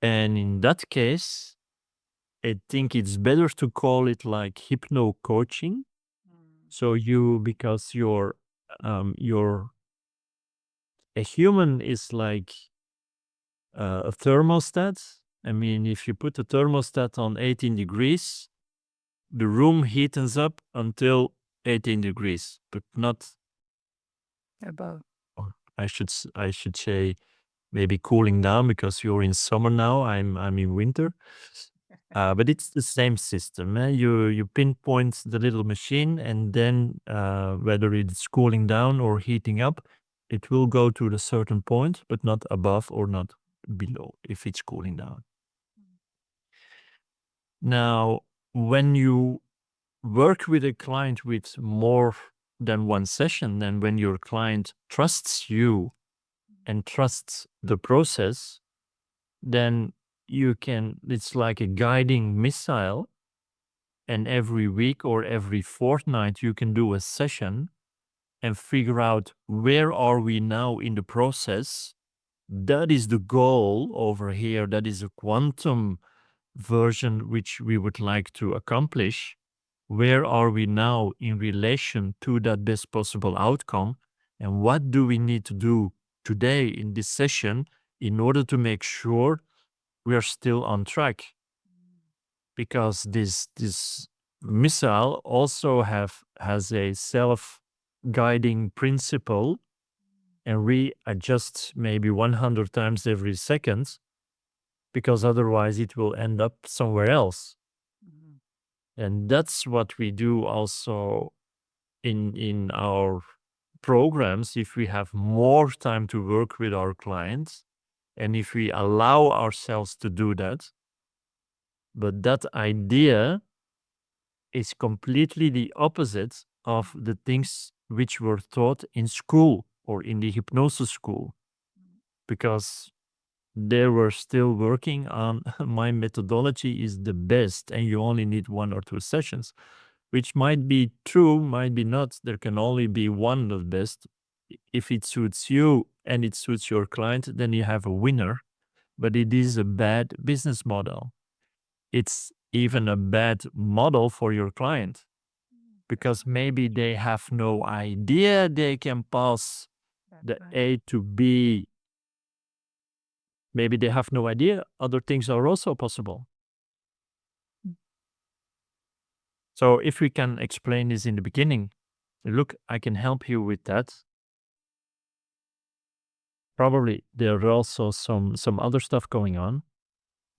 And in that case, I think it's better to call it like hypno coaching. So because you're a human is like a thermostat. I mean, if you put a thermostat on 18 degrees, the room heats up until 18 degrees, but not Above. or I should say maybe cooling down because you're in summer now. I'm in winter. But it's the same system. You pinpoint the little machine, and then whether it's cooling down or heating up, it will go to a certain point, but not above or not below if it's cooling down. Now, when you work with a client with more than 1 session, then when your client trusts you and trusts the process, then it's like a guiding missile. And every week or every fortnight, you can do a session and figure out where are we now in the process. That is the goal over here. That is a quantum version which we would like to accomplish. Where are we now in relation to that best possible outcome? And what do we need to do today in this session in order to make sure we are still on track? Because this missile also has a self-guiding principle and readjusts maybe 100 times every second, because otherwise it will end up somewhere else. And that's what we do also in our programs. If we have more time to work with our clients and if we allow ourselves to do that, but that idea is completely the opposite of the things which were taught in school or in the hypnosis school, because they were still working on my methodology is the best and you only need 1 or 2 sessions, which might be true, might be not. There can only be one of the best. If it suits you and it suits your client, then you have a winner, but it is a bad business model. It's even a bad model for your client, because maybe they have no idea they can pass the A to B. Maybe they have no idea other things are also possible. So if we can explain this in the beginning, look, I can help you with that. Probably there are also some other stuff going on.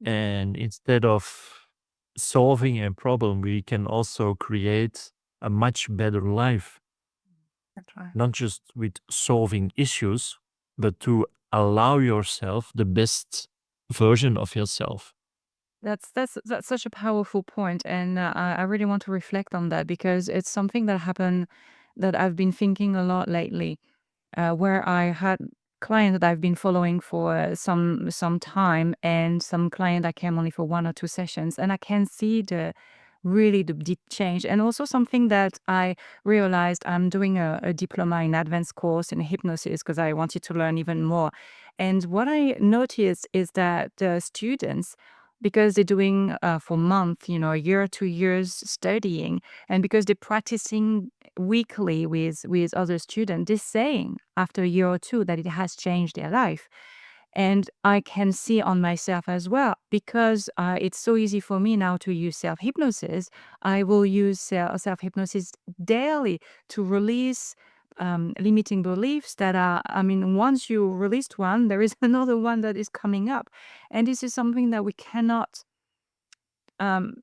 And instead of solving a problem, we can also create a much better life. That's right. Not just with solving issues, but to allow yourself the best version of yourself. That's such a powerful point, and I really want to reflect on that because it's something that happened that I've been thinking a lot lately, where I had client that I've been following for some time, and some client that came only for 1 or 2 sessions, and I can see really the deep change. And also something that I realized, I'm doing a diploma in advanced course in hypnosis because I wanted to learn even more. And what I noticed is that the students, because they're doing for months, a year, 2 years studying, and because they're practicing weekly with other students, they're saying after a year or two that it has changed their life. And I can see on myself as well, because it's so easy for me now to use self hypnosis. I will use self hypnosis daily to release limiting beliefs that are, I mean, once you released one, there is another one that is coming up. And this is something that we cannot, um,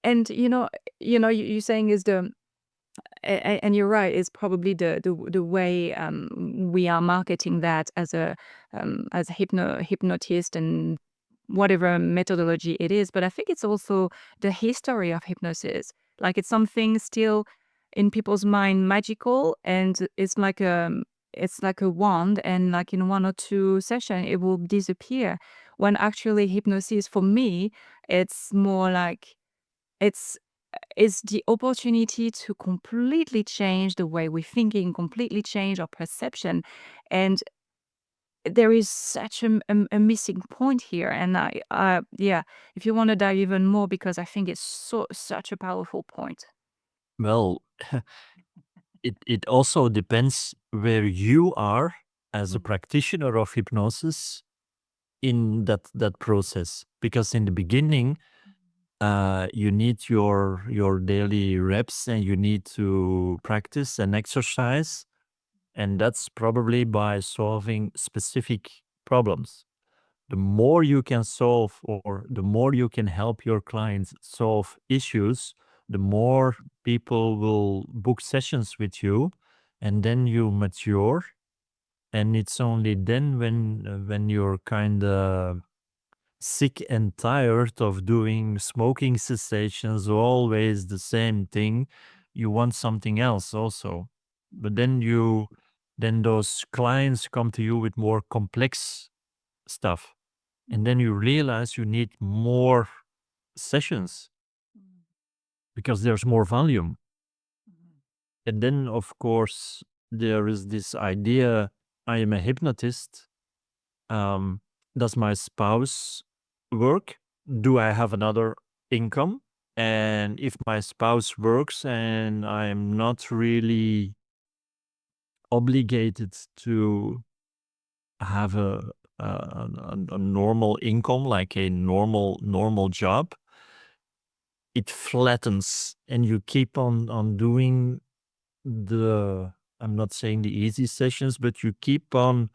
and you're saying is the, and you're right, it's probably the way we are marketing that as a hypnotist and whatever methodology it is. But I think it's also the history of hypnosis. Like it's something still in people's mind magical, and it's like a wand, and like in one or two session it will disappear. When actually hypnosis for me, it's more like it's is the opportunity to completely change the way we're thinking, completely change our perception. And there is such a missing point here. And yeah, if you want to dive even more, because I think it's such a powerful point. Well, it also depends where you are as a practitioner of hypnosis in that process. Because in the beginning, you need your daily reps, and you need to practice and exercise, and that's probably by solving specific problems. The more you can solve, or the more you can help your clients solve issues, the more people will book sessions with you, and then you mature. And it's only then when you're kind of sick and tired of doing smoking cessations, always the same thing, you want something else also. But then those clients come to you with more complex stuff, and then you realize you need more sessions because there's more volume. And then of course there is this idea, I am a hypnotist. um, does my spouse work? Do I have another income? And if my spouse works and I'm not really obligated to have a normal income, like a normal job, it flattens, and you keep on doing the, I'm not saying the easy sessions, but you keep on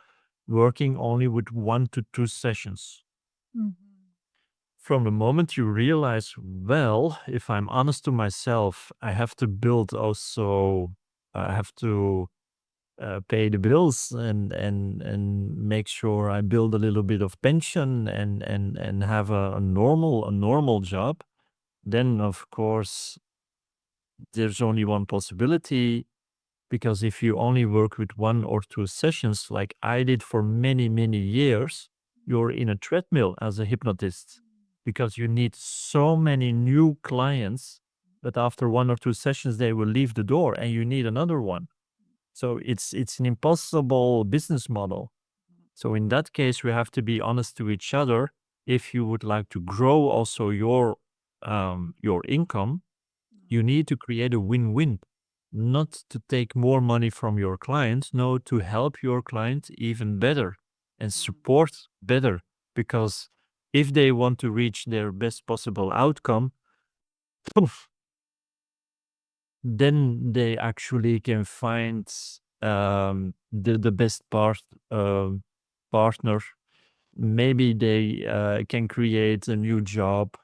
working only with 1 to 2 sessions. From the moment you realize, well, if I'm honest to myself, I have to build also, I have to pay the bills, and make sure I build a little bit of pension, and have a normal job, then of course there's only one possibility. Because if you only work with 1 or 2 sessions, like I did for many years, you're in a treadmill as a hypnotist, because you need so many new clients that after 1 or 2 sessions they will leave the door, and you need another one. So it's an impossible business model. So in that case, we have to be honest to each other. If you would like to grow also your income, you need to create a win-win, not to take more money from your clients, no, to help your client even better and support better. Because if they want to reach their best possible outcome, then they actually can find the best partner. Maybe they can create a new job.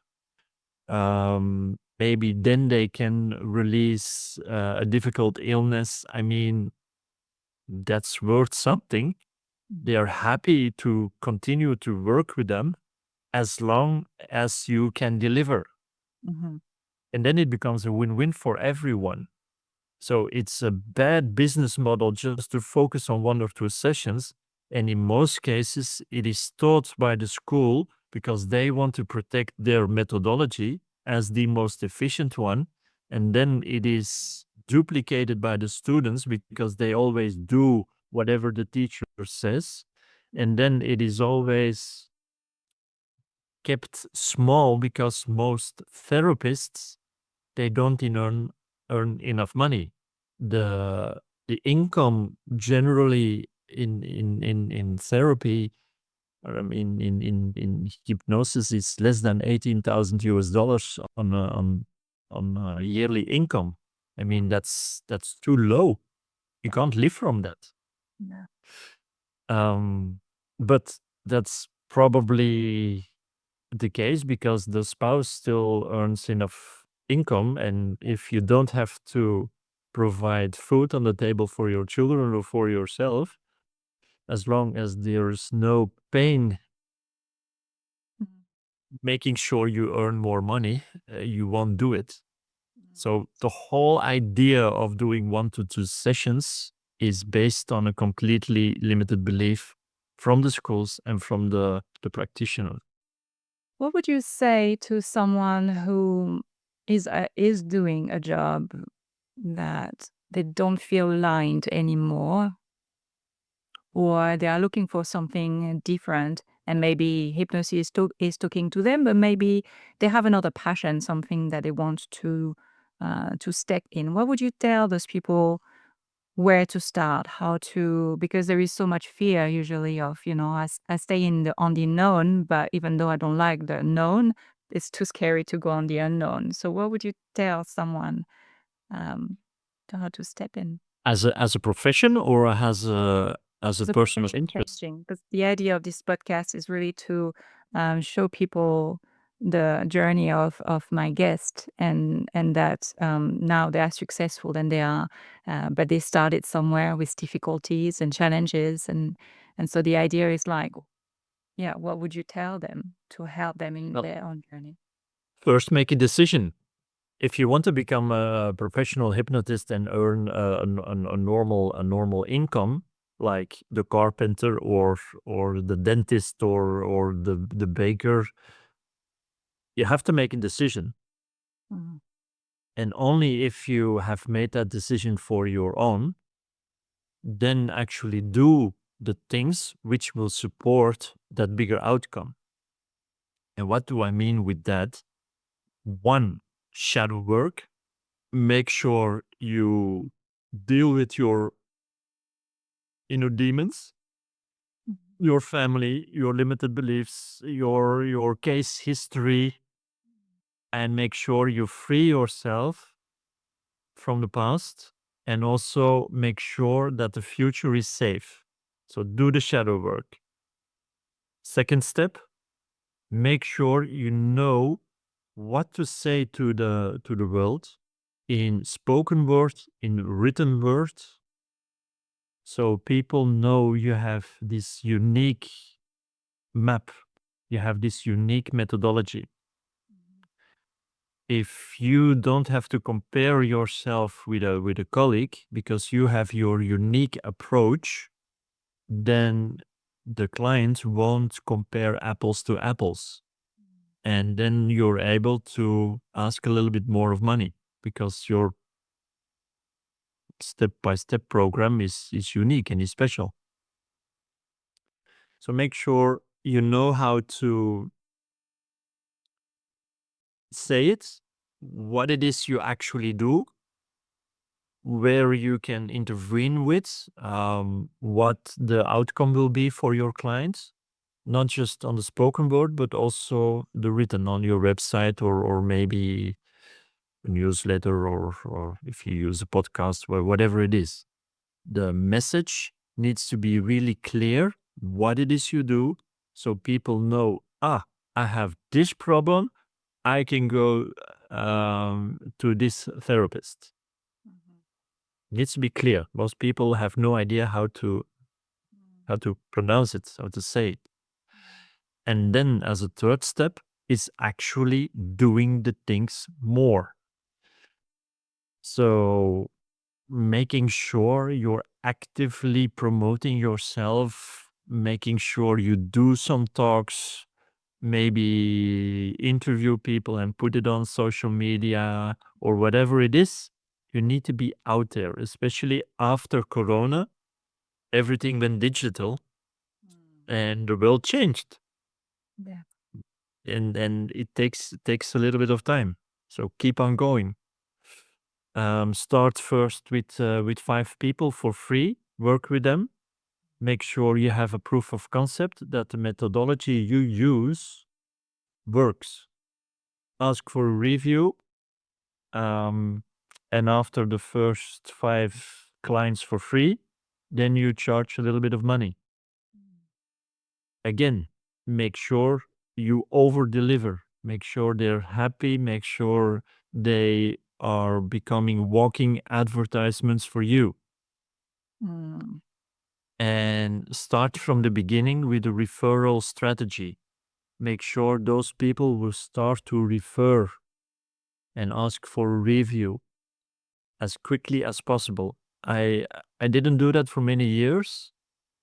Maybe then they can release a difficult illness. I mean, that's worth something. They are happy to continue to work with them as long as you can deliver. And then it becomes a win-win for everyone. So it's a bad business model just to focus on 1 or 2 sessions. And in most cases, it is taught by the school because they want to protect their methodology as the most efficient one, and then it is duplicated by the students because they always do whatever the teacher says, and then it is always kept small because most therapists, they don't earn enough money. The income generally in therapy, in hypnosis, is less than $18,000 on a yearly income. I mean, that's too low. You can't live from that. Yeah. But that's probably the case because the spouse still earns enough income, and if you don't have to provide food on the table for your children or for yourself, as long as there's no pain making sure you earn more money, you won't do it. So the whole idea of doing 1 to 2 sessions is based on a completely limited belief from the schools and from the practitioner. What would you say to someone who is doing a job that they don't feel aligned anymore, or they are looking for something different, and maybe hypnosis is talking to them, but maybe they have another passion, something that they want to step in? What would you tell those people? Where to start, how to, because there is so much fear usually of, I stay on the known, but even though I don't like the known, it's too scary to go on the unknown. So what would you tell someone um, to how to step in? As a profession or as a The personal profession interest? changing, because the idea of this podcast is really to show people the journey of my guest, and that now they are successful, and they are but they started somewhere with difficulties and challenges, and so the idea is like, yeah, what would you tell them to help them in Well, their own journey? first, make a decision. If you want to become a professional hypnotist and earn a normal income, like the carpenter or the dentist or the baker, you have to make a decision. Mhm. And only if you have made that decision for your own, then actually do the things which will support that bigger outcome. And what do I mean with that? One, shadow work. Make sure you deal with your inner demons, your family, your limited beliefs, your case history, and make sure you free yourself from the past, and also make sure that the future is safe. So do the shadow work. Second step, make sure you know what to say to the world in spoken word, in written word, so people know you have this unique map, you have this unique methodology. If you don't have to compare yourself with a colleague because you have your unique approach, then the client won't compare apples to apples. And then you're able to ask a little bit more of money because your step-by-step program is unique and is special. So make sure you know how to say it, what it is you actually do, where you can intervene with, what the outcome will be for your clients, not just on the spoken word, but also the written on your website, or maybe a newsletter, or if you use a podcast, or whatever it is. The message needs to be really clear what it is you do, so people know, I have this problem, I can go to this therapist. Needs to be clear. Most people have no idea how to pronounce it, how to say it. And then as a third step is actually doing the things more. So making sure you're actively promoting yourself, making sure you do some talks, maybe interview people and put it on social media or whatever it is. You need to be out there, especially after Corona. Everything went digital and the world changed. Yeah. And it takes a little bit of time. So keep on going. Start first with 5 people for free. Work with them. Make sure you have a proof of concept that the methodology you use works. Ask for a review. And after the first 5 clients for free, then you charge a little bit of money. Again, make sure you over deliver. Make sure they're happy. Make sure they are becoming walking advertisements for you. Mm. And start from the beginning with a referral strategy. Make sure those people will start to refer and ask for a review as quickly as possible. I didn't do that for many years,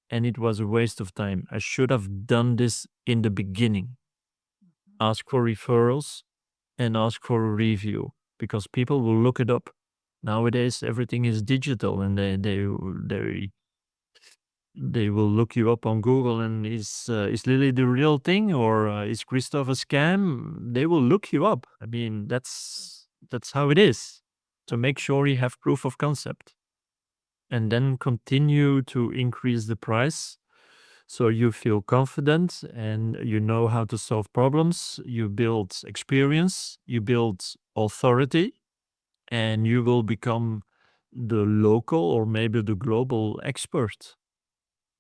and it was a waste of time. I should have done this in the beginning. Ask for referrals and ask for a review, because people will look it up. Nowadays, everything is digital, and they will look you up on Google. And is Lilly the real thing, or is Christophe a scam? They will look you up. I mean, that's how it is. So make sure you have proof of concept, and then continue to increase the price so you feel confident and you know how to solve problems. You build experience, you build authority, and you will become the local or maybe the global expert.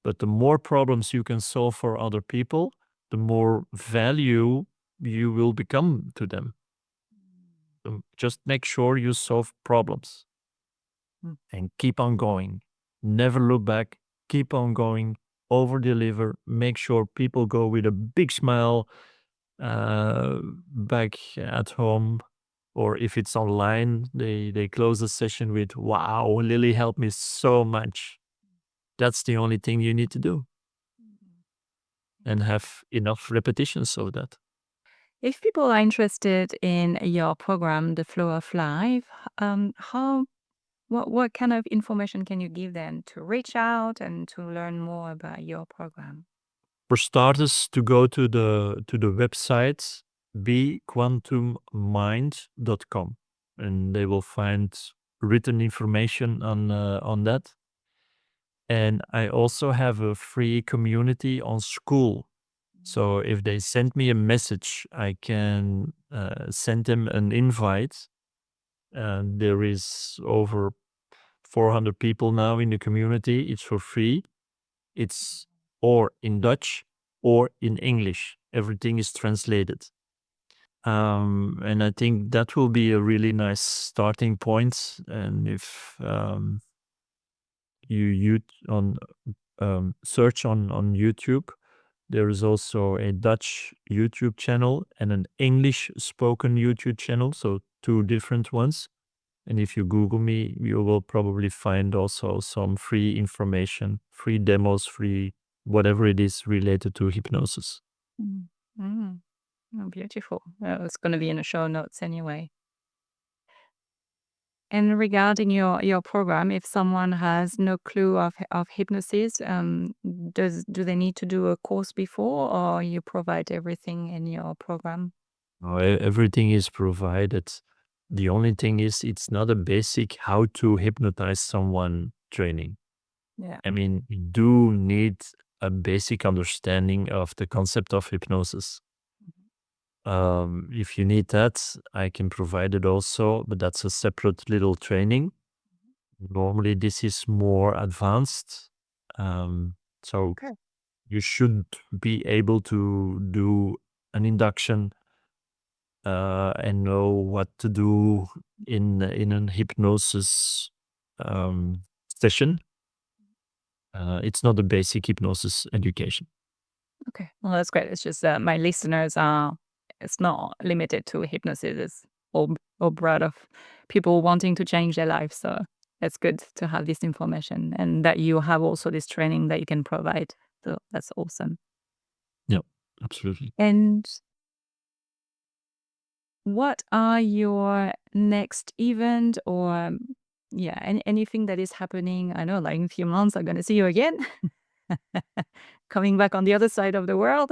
But the more problems you can solve for other people, the more value you will become to them. Just make sure you solve problems Mm. and keep on going. Never look back. Keep on going. Over deliver. Make sure people go with a big smile back at home. Or if it's online, they close the session with, "Wow, Lilly helped me so much." That's the only thing you need to do, and have enough repetitions of that. If people are interested in your program, The Flow of Life, how what kind of information can you give them to reach out and to learn more about your program? For starters, to go to the website bequantummind.com, and they will find written information on that. And I also have a free community on School. So if they send me a message, I can send them an invite. And there is over 400 people now in the community. It's for free. It's or in Dutch or in English. Everything is translated. And I think that will be a really nice starting point. And if you on search on YouTube, there is also a Dutch YouTube channel and an English spoken YouTube channel. So 2 different ones. And if you Google me, you will probably find also some free information, free demos, free whatever it is related to hypnosis. Mm. Mm. Oh, beautiful. It's going to be in the show notes anyway. And regarding your program, if someone has no clue of hypnosis, do they need to do a course before, or you provide everything in your program? No, everything is provided. The only thing is, it's not a basic how to hypnotize someone training. Yeah. I mean, you do need a basic understanding of the concept of hypnosis. If you need that, I can provide it also, but that's a separate little training. Normally, this is more advanced. So Okay. you should be able to do an induction and know what to do in an hypnosis session. It's not a basic hypnosis education. Okay. Well, that's great. It's just that my listeners are, it's not limited to hypnosis. It's all broad of people wanting to change their life. So it's good to have this information and that you have also this training that you can provide. So that's awesome. Yeah. Absolutely. And what are your next event or anything that is happening? I know, like in a few months, I'm going to see you again. Coming back on the other side of the world.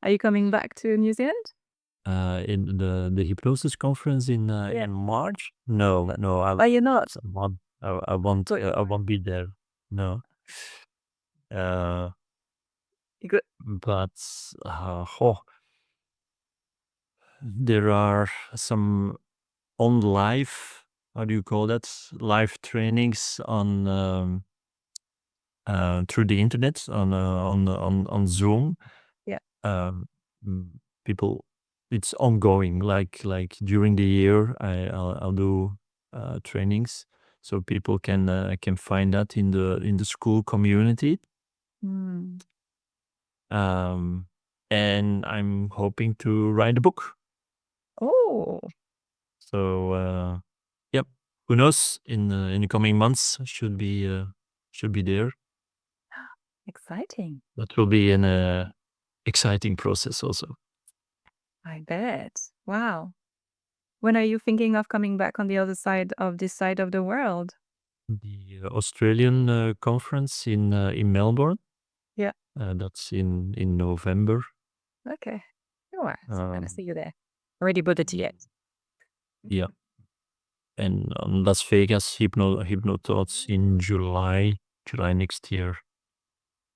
Are you coming back to New Zealand? In the hypnosis conference in March? No, Are you not? I won't be there. No. You But there are some on live, how do you call that? Live trainings on through the internet on Zoom. Yeah. Um, People, it's ongoing. Like during the year, I'll do trainings, so people can find that in the school community. Mm. And I'm hoping to write a book. Oh, So yep, who knows? In the coming months, should be there. exciting. That will be an exciting process also. I bet. Wow. When are you thinking of coming back on the other side of this side of the world? The Australian conference in Melbourne. Yeah. That's in November. Okay. Sure. So I'm gonna see you there. Already bought the ticket. Yeah. And Las Vegas Hypnothoughts in July next year,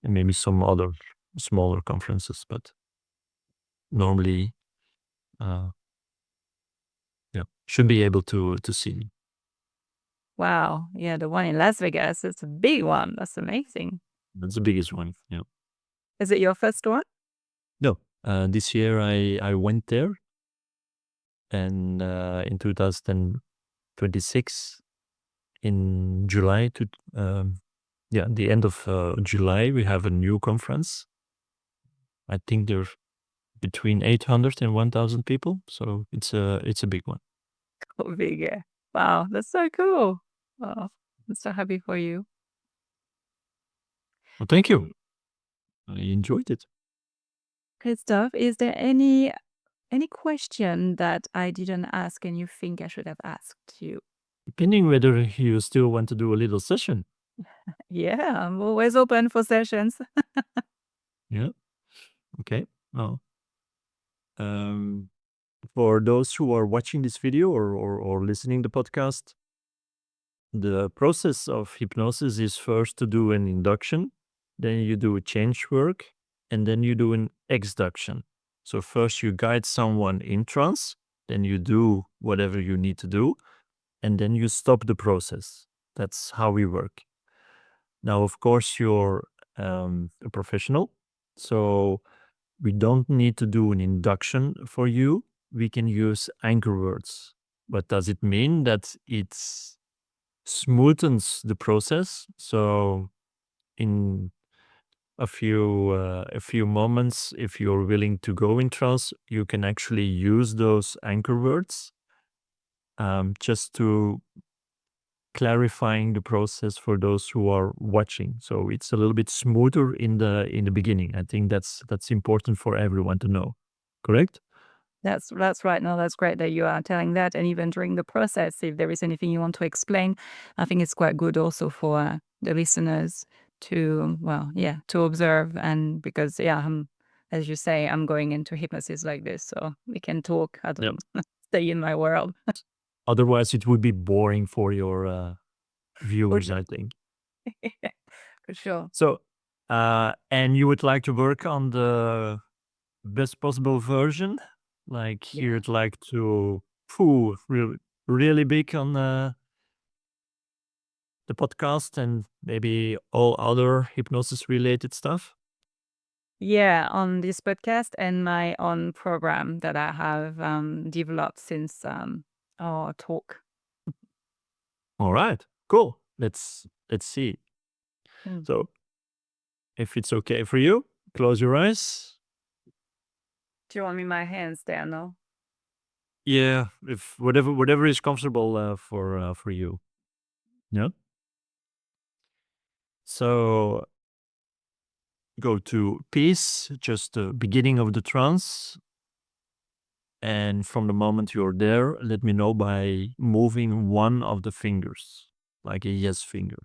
and maybe some other smaller conferences, but normally, should be able to see me. Wow. Yeah, the one in Las Vegas. It's a big one. That's amazing. That's the biggest one. Yeah. Is it your first one? No, this year I went there, and in 2026 in July to the end of July we have a new conference. I think there are between 800 and 1,000 people, so it's a big one. Oh, big. Yeah. Wow. That's so cool. Oh, I'm so happy for you. Well, thank you. I enjoyed it. Christophe, is there any question that I didn't ask and you think I should have asked you? Depending whether you still want to do a little session. Yeah, I'm always open for sessions. Yeah. Okay. Well, for those who are watching this video or listening the podcast, the process of hypnosis is first to do an induction, then you do a change work, and then you do an exduction. So first you guide someone in trance, then you do whatever you need to do, and then you stop the process. That's how we work. Now, of course, you're a professional, so we don't need to do an induction for you. We can use anchor words. But does it mean that it smoothens the process? So in a few moments, if you're willing to go in trance, you can actually use those anchor words just to clarifying the process for those who are watching. So it's a little bit smoother in the beginning. I think that's important for everyone to know. Correct? That's right. No, that's great that you are telling that. And even during the process, if there is anything you want to explain, I think it's quite good also for the listeners to, to observe. And because, as you say, I'm going into hypnosis like this, so we can talk. I don't stay in my world. Otherwise, it would be boring for your viewers, sure. I think. For sure. So, and you would like to work on the best possible version? Like you'd like to, really big on the podcast and maybe all other hypnosis related stuff? Yeah, on this podcast and my own program that I have developed since our talk. All right, cool. Let's see. Mm. So, if it's okay for you, close your eyes. Do you want me my hands there? No. Yeah, if whatever is comfortable for you. Yeah. So go to peace, just the beginning of the trance. And from the moment you're there, let me know by moving one of the fingers, like a yes finger.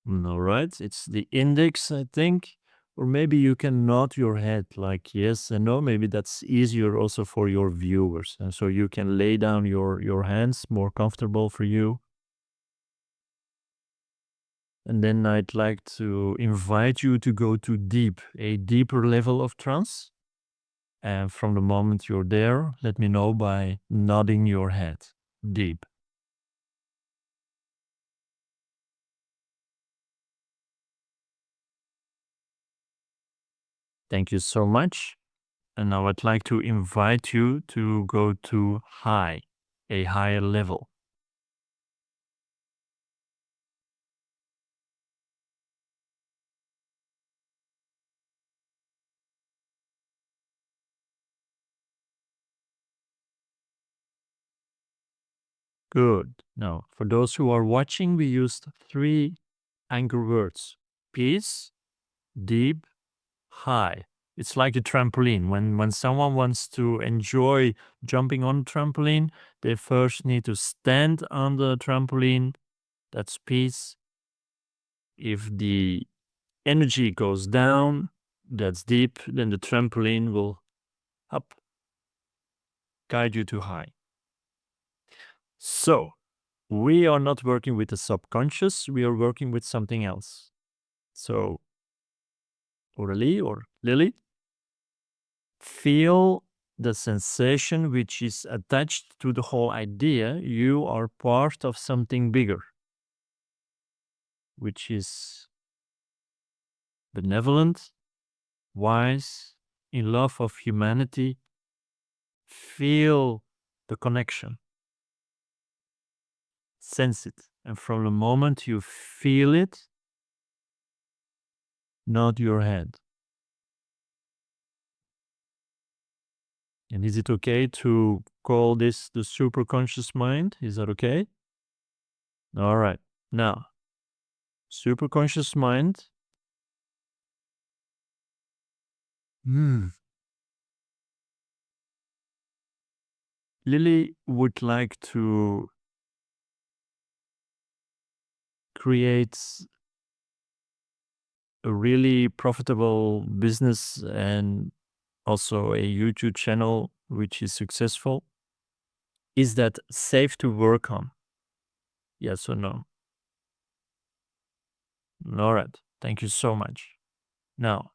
All right, it's the index, I think. Or maybe you can nod your head like yes and no. Maybe that's easier also for your viewers. And so you can lay down your hands, more comfortable for you. And then I'd like to invite you to go to deep, a deeper level of trance. And from the moment you're there, let me know by nodding your head deep. Thank you so much. And now I'd like to invite you to go to high, a higher level. Good. Now, for those who are watching, we used 3 anchor words: peace, deep, high. It's like a trampoline. When someone wants to enjoy jumping on a trampoline, they first need to stand on the trampoline. That's peace. If the energy goes down, that's deep. Then the trampoline will up, guide you to high. So, we are not working with the subconscious, we are working with something else. So, Aurélie or Lily, feel the sensation which is attached to the whole idea. You are part of something bigger, which is benevolent, wise, in love of humanity. Feel the connection, sense it. And from the moment you feel it, nod your head. And is it okay to call this the superconscious mind? Is that okay? All right. Now, superconscious mind. Lily would like to create a really profitable business and also a YouTube channel which is successful. Is that safe to work on? Yes or no? All right. Thank you so much. Now,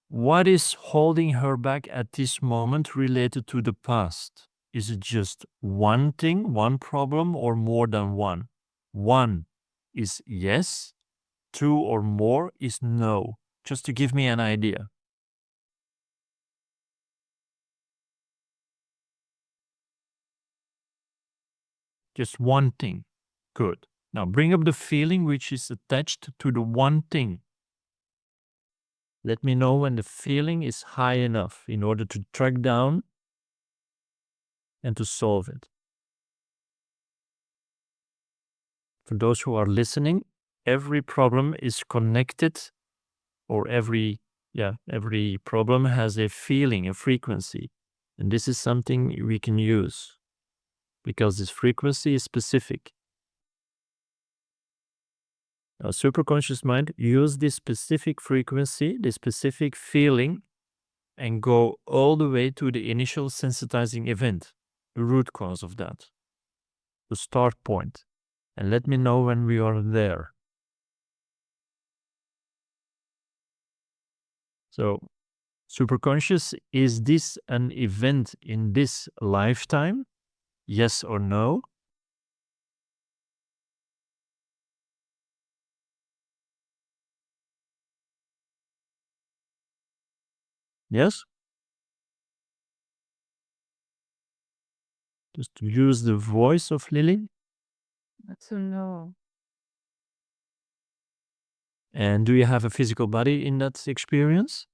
what is holding her back at this moment related to the past? Is it just one thing, one problem, or more than one? One is yes, 2 or more is no. Just to give me an idea. Just one thing. Good. Now bring up the feeling which is attached to the one thing. Let me know when the feeling is high enough in order to track down and to solve it. For those who are listening, every problem is connected, or every problem has a feeling, a frequency. And this is something we can use because this frequency is specific. Now, superconscious mind use this specific frequency, this specific feeling, and go all the way to the initial sensitizing event, the root cause of that, the start point. And let me know when we are there. So, superconscious, is this an event in this lifetime? Yes or no? Yes? Just to use the voice of Lily. That's a no. And do you have a physical body in that experience?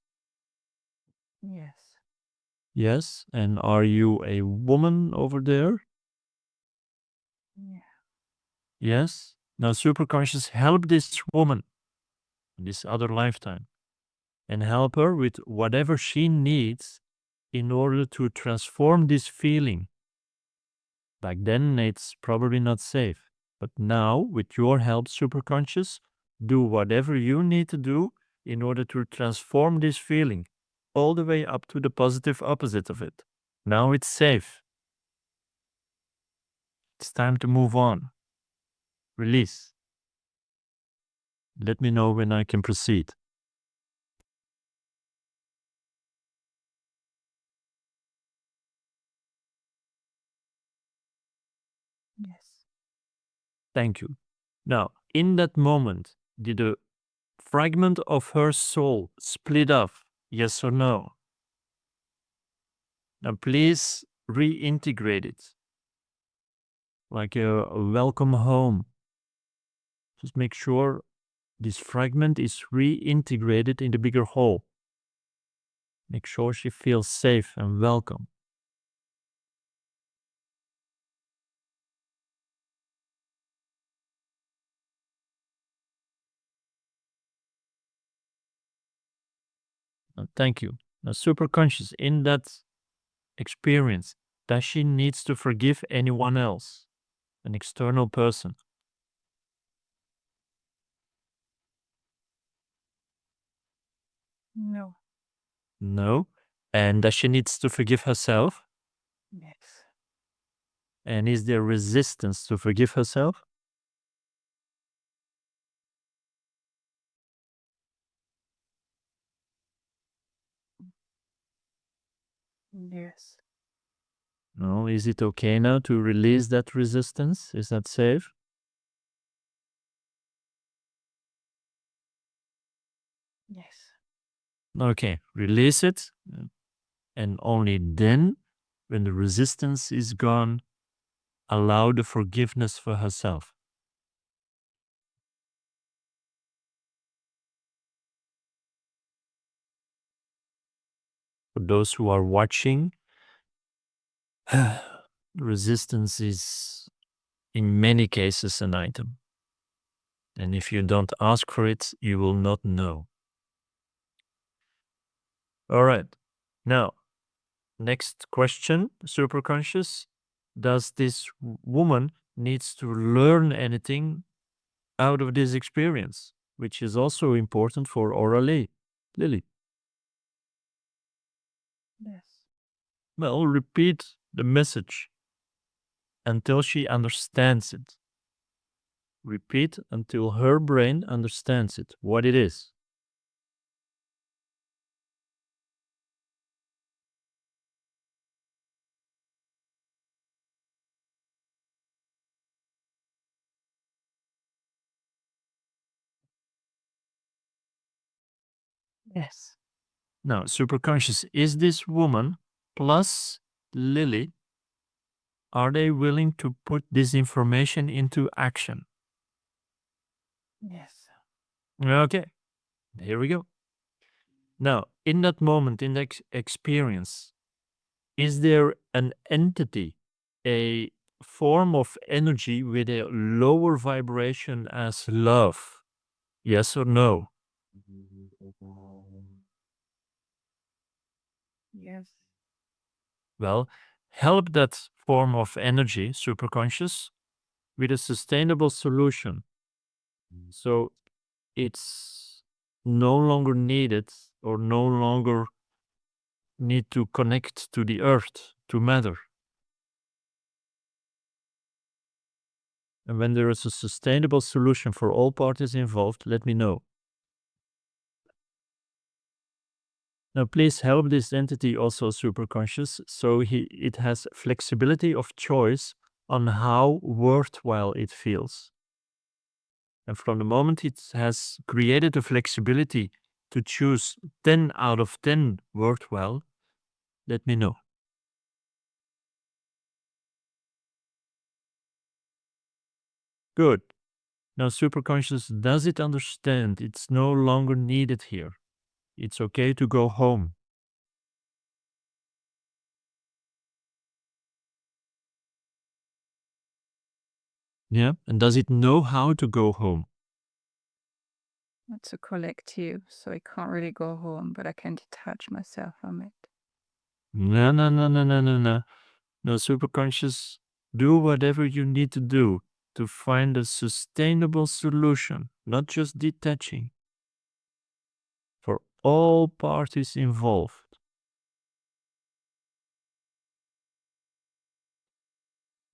Yes. Yes. And are you a woman over there? Yeah. Yes? Now superconscious help this woman in this other lifetime and help her with whatever she needs in order to transform this feeling. Back then, it's probably not safe. But now, with your help, superconscious, do whatever you need to do in order to transform this feeling all the way up to the positive opposite of it. Now it's safe. It's time to move on. Release. Let me know when I can proceed. Yes. Thank you. Now, in that moment, did a fragment of her soul split off? Yes or no? Now, please reintegrate it like a welcome home. Just make sure this fragment is reintegrated in the bigger whole. Make sure she feels safe and welcome. Thank you. Now, super conscious in that experience, does she needs to forgive anyone else, an external person? No. No. And does she needs to forgive herself? Yes. And is there resistance to forgive herself? Yes. No. Is it okay now to release that resistance? Is that safe? Yes. Okay, release it. And only then, when the resistance is gone, allow the forgiveness for herself. For those who are watching, resistance is in many cases an item. And if you don't ask for it, you will not know. All right. Now, next question, superconscious. Does this woman needs to learn anything out of this experience, which is also important for orally? Lily. Yes. Well, repeat the message until she understands it. Repeat until her brain understands it, what it is. Yes. Now, superconscious, is this woman plus Lily, are they willing to put this information into action? Yes. Okay, here we go. Now, in that moment, in that experience, is there an entity, a form of energy with a lower vibration as love? Yes or no? Yes. Well, help that form of energy, superconscious, with a sustainable solution. So it's no longer needed or no longer need to connect to the earth, to matter. And when there is a sustainable solution for all parties involved, let me know. Now, please help this entity also superconscious so it has flexibility of choice on how worthwhile it feels. And from the moment it has created the flexibility to choose 10 out of 10 worthwhile, let me know. Good. Now, superconscious, does it understand it's no longer needed here? It's okay to go home. Yeah. And does it know how to go home? It's a collective, so I can't really go home, but I can detach myself from it. No, no, no, no, no, no, no. No, superconscious, do whatever you need to do to find a sustainable solution, not just detaching, for all parties involved.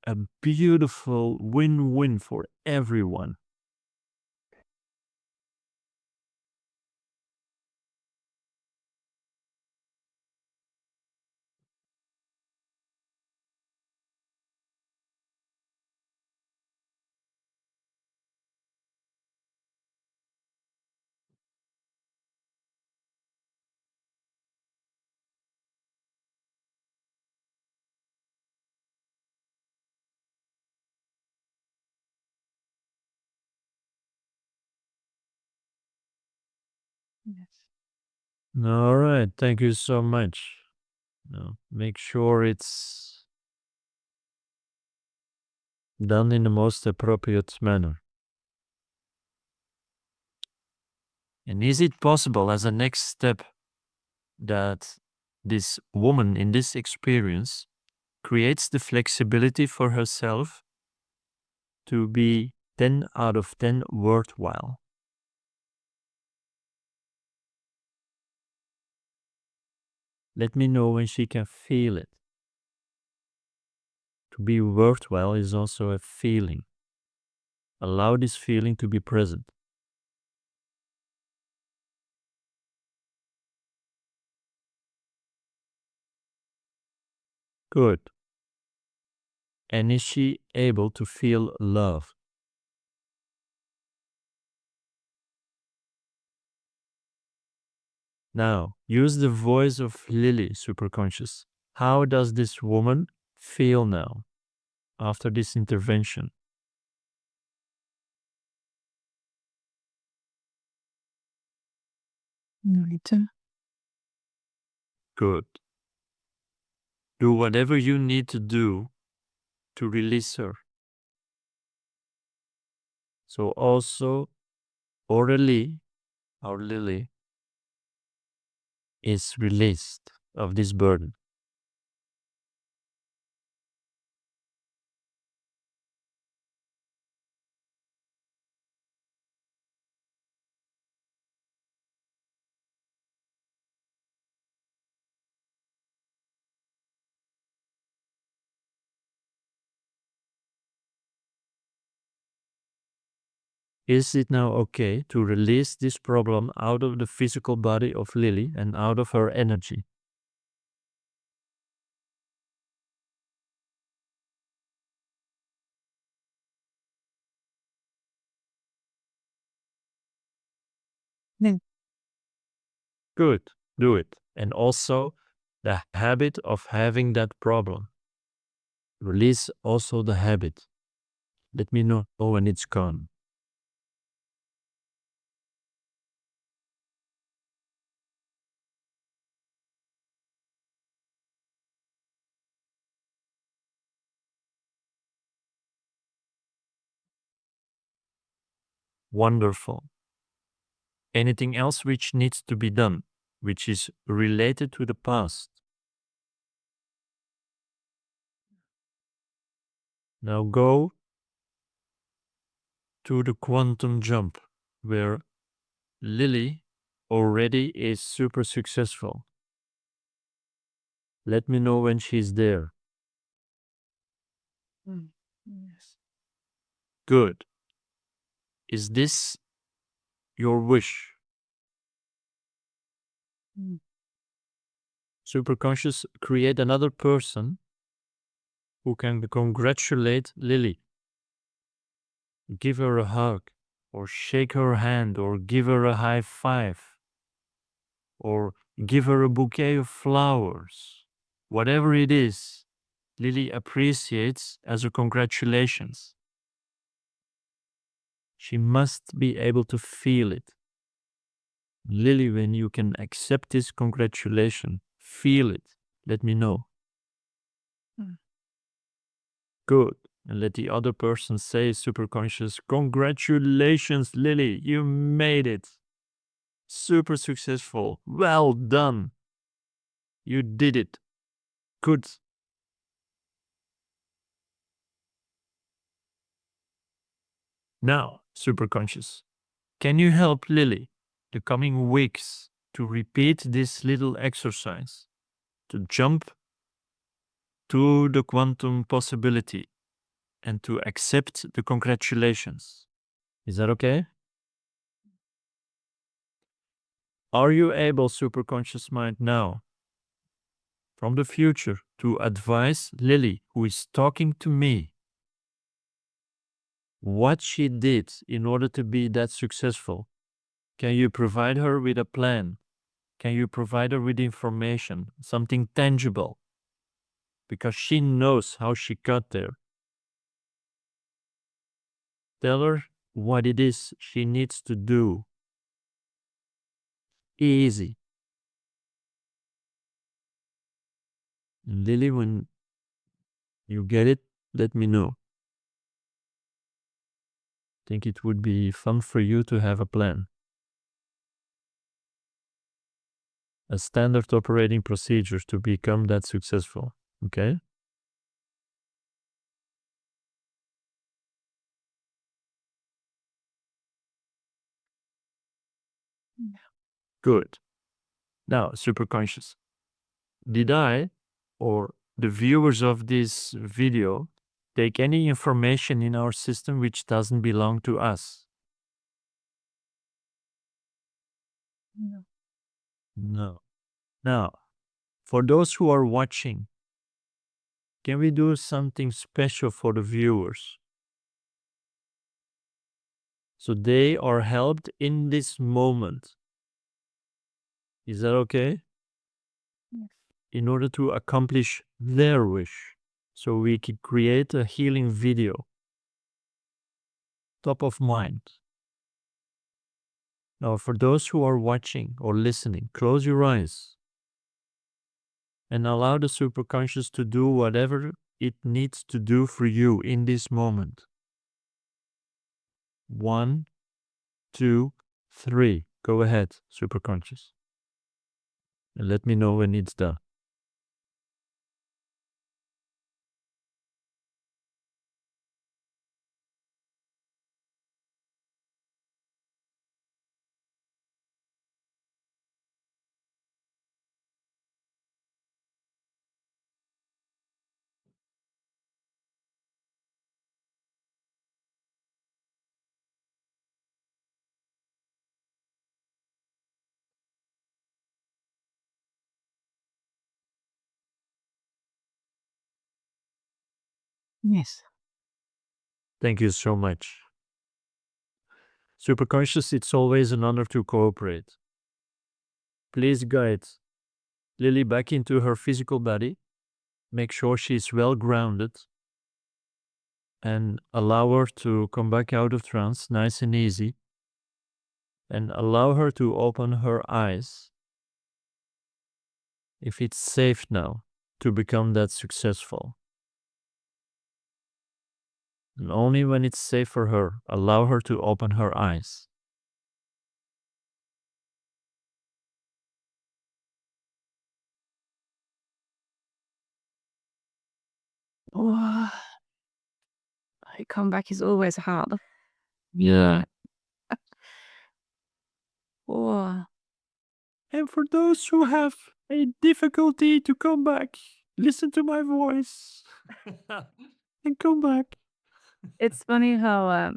A beautiful win-win for everyone. Yes. All right, thank you so much. Now, make sure it's done in the most appropriate manner. And is it possible as a next step that this woman in this experience creates the flexibility for herself to be 10 out of 10 worthwhile? Let me know when she can feel it. To be worthwhile is also a feeling. Allow this feeling to be present. Good. And is she able to feel love? Now, use the voice of Lily, superconscious. How does this woman feel now after this intervention? Lighter. Good. Do whatever you need to do to release her. So also, orally, our Lily is released of this burden. Is it now okay to release this problem out of the physical body of Lily and out of her energy? Yeah. Good, do it. And also the habit of having that problem. Release also the habit. Let me know when it's gone. Wonderful. Anything else which needs to be done, which is related to the past? Now go to the quantum jump, where Lily already is super successful. Let me know when she's there. Yes. Good. Is this your wish? Superconscious, create another person who can congratulate Lily. Give her a hug, or shake her hand, or give her a high five, or give her a bouquet of flowers. Whatever it is, Lily appreciates as a congratulations. She must be able to feel it. Lily, when you can accept this congratulation, feel it. Let me know. Mm. Good. And let the other person say, superconscious, congratulations, Lily, you made it. Super successful. Well done. You did it. Good. Now, superconscious, can you help Lily the coming weeks to repeat this little exercise, to jump to the quantum possibility and to accept the congratulations? Is that okay? Are you able, superconscious mind, now, from the future, to advise Lily, who is talking to me, what she did in order to be that successful? Can you provide her with a plan? Can you provide her with information, something tangible? Because she knows how she got there. Tell her what it is she needs to do. Easy. Lily, when you get it, let me know. Think it would be fun for you to have a plan. A standard operating procedure to become that successful. Okay? Good. Now, superconscious. Did I or the viewers of this video take any information in our system which doesn't belong to us? No. No. Now, for those who are watching, can we do something special for the viewers? So they are helped in this moment. Is that okay? Yes. In order to accomplish their wish. So we can create a healing video. Top of mind. Now, for those who are watching or listening, close your eyes and allow the superconscious to do whatever it needs to do for you in this moment. 1, 2, 3. Go ahead, superconscious. And let me know when it's done. Yes. Thank you so much. Superconscious, it's always an honor to cooperate. Please guide Lily back into her physical body. Make sure she's well grounded and allow her to come back out of trance nice and easy. And allow her to open her eyes if it's safe now to become that successful. And only when it's safe for her, allow her to open her eyes. Oh, comeback is always hard. Yeah. Oh, And for those who have a difficulty to come back, listen to my voice and come back. it's funny how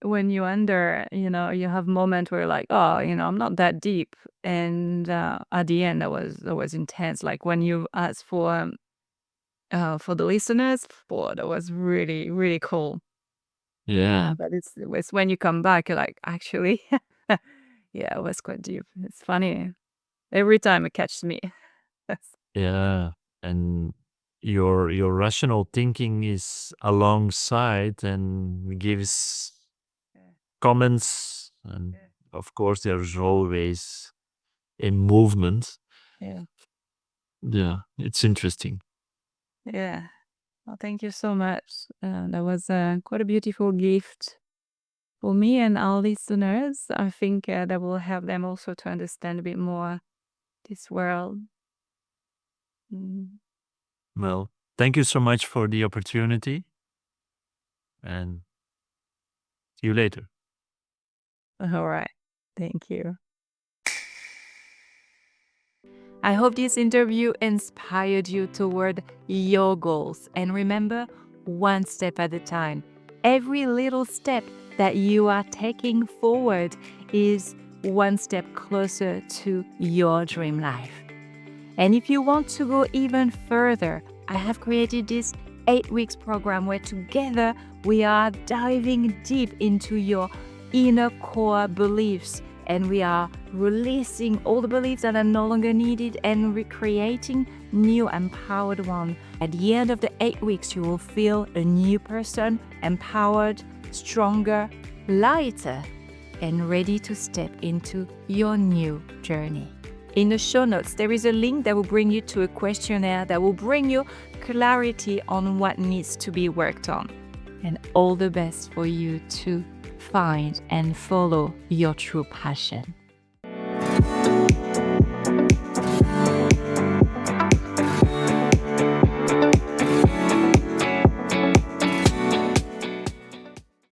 when you under, you have moment where you're like, oh, I'm not that deep, and at the end that was intense. Like when you asked for the listeners, that was really really cool. Yeah. But it's when you come back, you're like, actually, yeah, it was quite deep. It's funny every time it catches me. Yeah. And your rational thinking is alongside and gives comments, and of course there's always a movement. Yeah, Yeah, it's interesting. yeah. Well, thank you so much. That was quite a beautiful gift for me and our listeners. I think that will help them also to understand a bit more this world. Mm. Well, thank you so much for the opportunity, and see you later. All right. Thank you. I hope this interview inspired you toward your goals. And remember, one step at a time. Every little step that you are taking forward is one step closer to your dream life. And if you want to go even further, I have created this 8 weeks program where together we are diving deep into your inner core beliefs, and we are releasing all the beliefs that are no longer needed and recreating new empowered ones. At the end of the 8 weeks, you will feel a new person, empowered, stronger, lighter, and ready to step into your new journey. In the show notes, there is a link that will bring you to a questionnaire that will bring you clarity on what needs to be worked on. And all the best for you to find and follow your true passion.